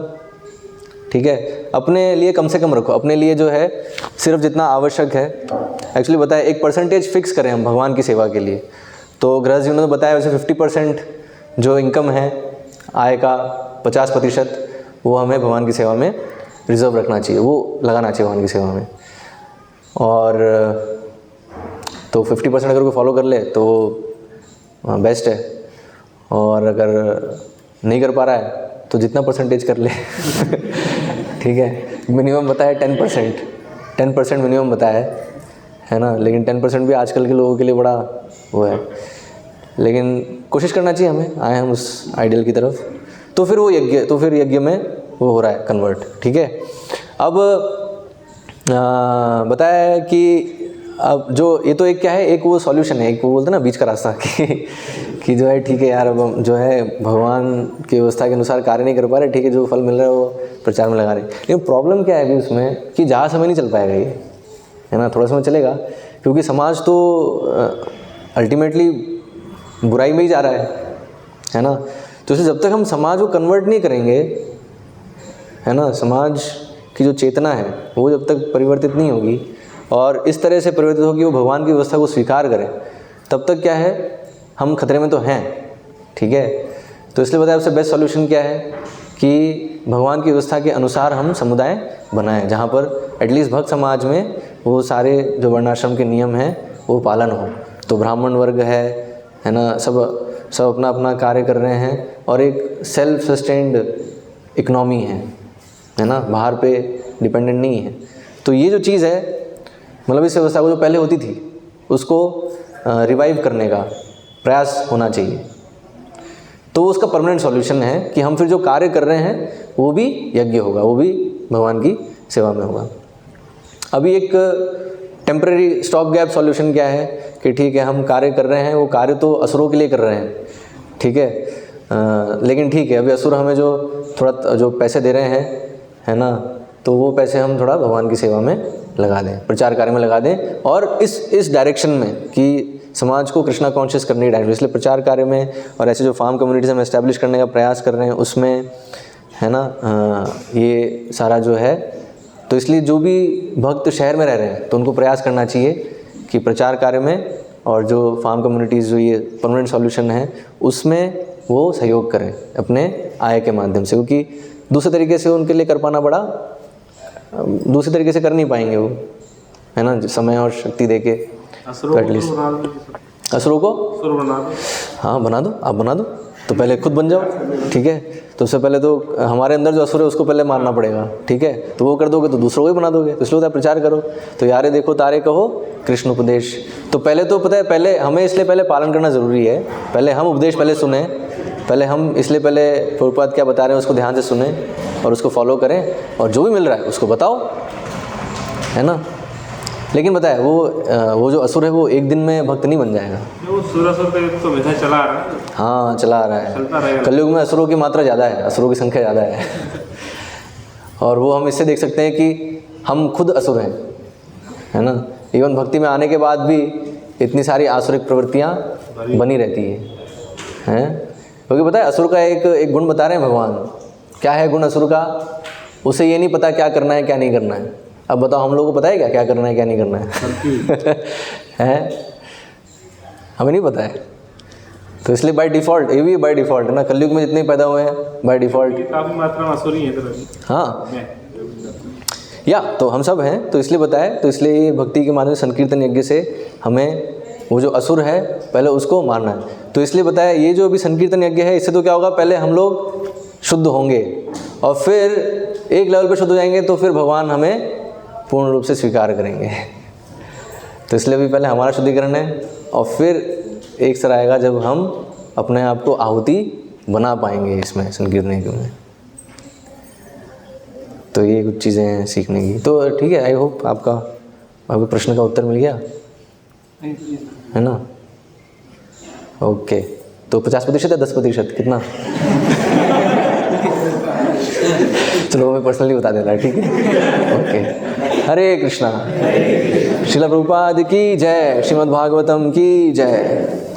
ठीक है। अपने लिए कम से कम रखो, अपने लिए जो है सिर्फ जितना आवश्यक है। एक्चुअली बताया एक परसेंटेज फिक्स करें हम भगवान की सेवा के लिए, तो गृहस्थ जीवन में बताया वैसे 50% जो इनकम है आय का 50%, वो हमें भगवान की सेवा में रिजर्व रखना चाहिए, वो लगाना चाहिए भगवान की सेवा में। और तो 50% अगर कोई फॉलो कर ले तो बेस्ट है, और अगर नहीं कर पा रहा है तो जितना परसेंटेज कर ले ठीक है। मिनिमम बताया 10% मिनिमम बताया है ना, लेकिन 10% भी आजकल के लोगों के लिए बड़ा वो है, लेकिन कोशिश करना चाहिए हमें, आए हम उस आइडियल की तरफ। तो फिर वो यज्ञ में वो हो रहा है कन्वर्ट, ठीक है। अब बताया कि अब जो ये तो एक क्या है, एक वो सॉल्यूशन है, एक वो बोलते हैं ना बीच का रास्ता कि जो है ठीक है यार, अब हम जो है भगवान की व्यवस्था के अनुसार कार्य नहीं कर पा रहे, ठीक है, जो फल मिल रहा है वो प्रचार में लगा रहे। लेकिन प्रॉब्लम क्या है अभी उसमें कि ज़्यादा समय नहीं चल पाएगा ये, है ना, थोड़ा समय चलेगा, क्योंकि समाज तो अल्टीमेटली बुराई में ही जा रहा है ना। तो इसलिए जब तक हम समाज को कन्वर्ट नहीं करेंगे, है ना, समाज की जो चेतना है वो जब तक परिवर्तित नहीं होगी और इस तरह से परिवर्तित होगी वो भगवान की व्यवस्था को स्वीकार करें, तब तक क्या है, हम खतरे में तो हैं, ठीक है। तो इसलिए बताया उससे बेस्ट सॉल्यूशन क्या है कि भगवान की व्यवस्था के अनुसार हम समुदाय बनाएं, जहाँ पर एटलीस्ट भक्त समाज में वो सारे जो वर्णाश्रम के नियम हैं वो पालन हो। तो ब्राह्मण वर्ग है ना, सब अपना अपना कार्य कर रहे हैं और एक सेल्फ सस्टेन्ड इकनॉमी है ना, बाहर पे डिपेंडेंट नहीं है। तो ये जो चीज़ है, मतलब इस व्यवस्था को जो पहले होती थी उसको रिवाइव करने का प्रयास होना चाहिए। तो उसका परमानेंट सॉल्यूशन है कि हम फिर जो कार्य कर रहे हैं वो भी यज्ञ होगा, वो भी भगवान की सेवा में होगा। अभी एक टेम्परेरी स्टॉप गैप सॉल्यूशन क्या है कि ठीक है, हम कार्य कर रहे हैं, वो कार्य तो असुरों के लिए कर रहे हैं, ठीक है, लेकिन ठीक है, अभी असुर हमें जो थोड़ा जो पैसे दे रहे हैं, है ना, तो वो पैसे हम थोड़ा भगवान की सेवा में लगा दें, प्रचार कार्य में लगा दें, और इस डायरेक्शन में कि समाज को कृष्णा कॉन्शियस करने की डायरेक्शन, इसलिए प्रचार कार्य में और ऐसे जो फार्म कम्युनिटीज़ हम एस्टैब्लिश करने का प्रयास कर रहे हैं उसमें, है ना, ये सारा जो है। तो इसलिए जो भी भक्त शहर में रह रहे हैं तो उनको प्रयास करना चाहिए कि प्रचार कार्य में और जो फार्म कम्युनिटीज़ जो ये परमानेंट सॉल्यूशन है उसमें वो सहयोग करें अपने आय के माध्यम से, क्योंकि दूसरे तरीके से उनके लिए कर पाना बड़ा, दूसरे तरीके से कर नहीं पाएंगे वो, है ना, समय और शक्ति दे के। तो एटलीस्ट असुरों को हाँ बना दो, आप बना दो, तो पहले खुद बन जाओ, ठीक है। तो उससे पहले तो हमारे अंदर जो असुर है उसको पहले मारना पड़ेगा, ठीक है, तो वो कर दोगे तो दूसरों को भी बना दोगे। तो इसलिए होता है प्रचार करो, तो यारे देखो तारे कहो कृष्ण उपदेश। तो पहले तो पता है, पहले हमें इसलिए पहले पालन करना ज़रूरी है, पहले हम उपदेश पहले सुने, पहले हम इसलिए पहले प्रभुपाद क्या बता रहे हैं उसको ध्यान से सुने और उसको फॉलो करें, और जो भी मिल रहा है उसको बताओ, है ना। लेकिन बताए वो जो असुर है वो एक दिन में भक्त नहीं बन जाएगा, वो तो हमेशा चला आ रहा है। हाँ चला आ रहा है, कलयुग में असुरों की मात्रा ज़्यादा है, असुरों की संख्या ज़्यादा है और वो हम इससे देख सकते हैं कि हम खुद असुर हैं, है ना। इवन भक्ति में आने के बाद भी इतनी सारी आसुरिक प्रवृत्तियाँ बनी रहती हैं, क्योंकि पता है असुर का एक गुण बता रहे हैं भगवान। क्या है गुण असुर का? उसे ये नहीं पता क्या करना है क्या नहीं करना है। अब बताओ हम लोगों को पता है क्या करना है क्या नहीं करना है हैं? हमें नहीं पता है। तो इसलिए बाय डिफ़ॉल्ट, ये भी बाय डिफ़ॉल्ट है ना, कलयुग में जितने पैदा हुए हैं बाय डिफ़ॉल्ट काफ़ी मात्रा में असुर ही है। हाँ या तो हम सब हैं, तो इसलिए बताए। तो इसलिए भक्ति के माध्यम से संकीर्तन यज्ञ से हमें वो जो असुर है पहले उसको मारना है। तो इसलिए बताया ये जो अभी संकीर्तन यज्ञ है, इससे तो क्या होगा, पहले हम लोग शुद्ध होंगे और फिर एक लेवल पे शुद्ध हो जाएंगे तो फिर भगवान हमें पूर्ण रूप से स्वीकार करेंगे। तो इसलिए भी पहले हमारा शुद्धिकरण है और फिर एक सर आएगा जब हम अपने आप को आहुति बना पाएंगे इसमें संकीर्तन यज्ञ में। तो ये कुछ चीज़ें हैं सीखने की। तो ठीक है, आई होप आपका प्रश्न का उत्तर मिल गया, है ना। ओके, तो 50% या 10% कितना? चलो मैं पर्सनली बता देता, ठीक है। ओके, हरे कृष्णा। श्रील प्रभुपाद की जय, श्रीमद् भागवतम की जय।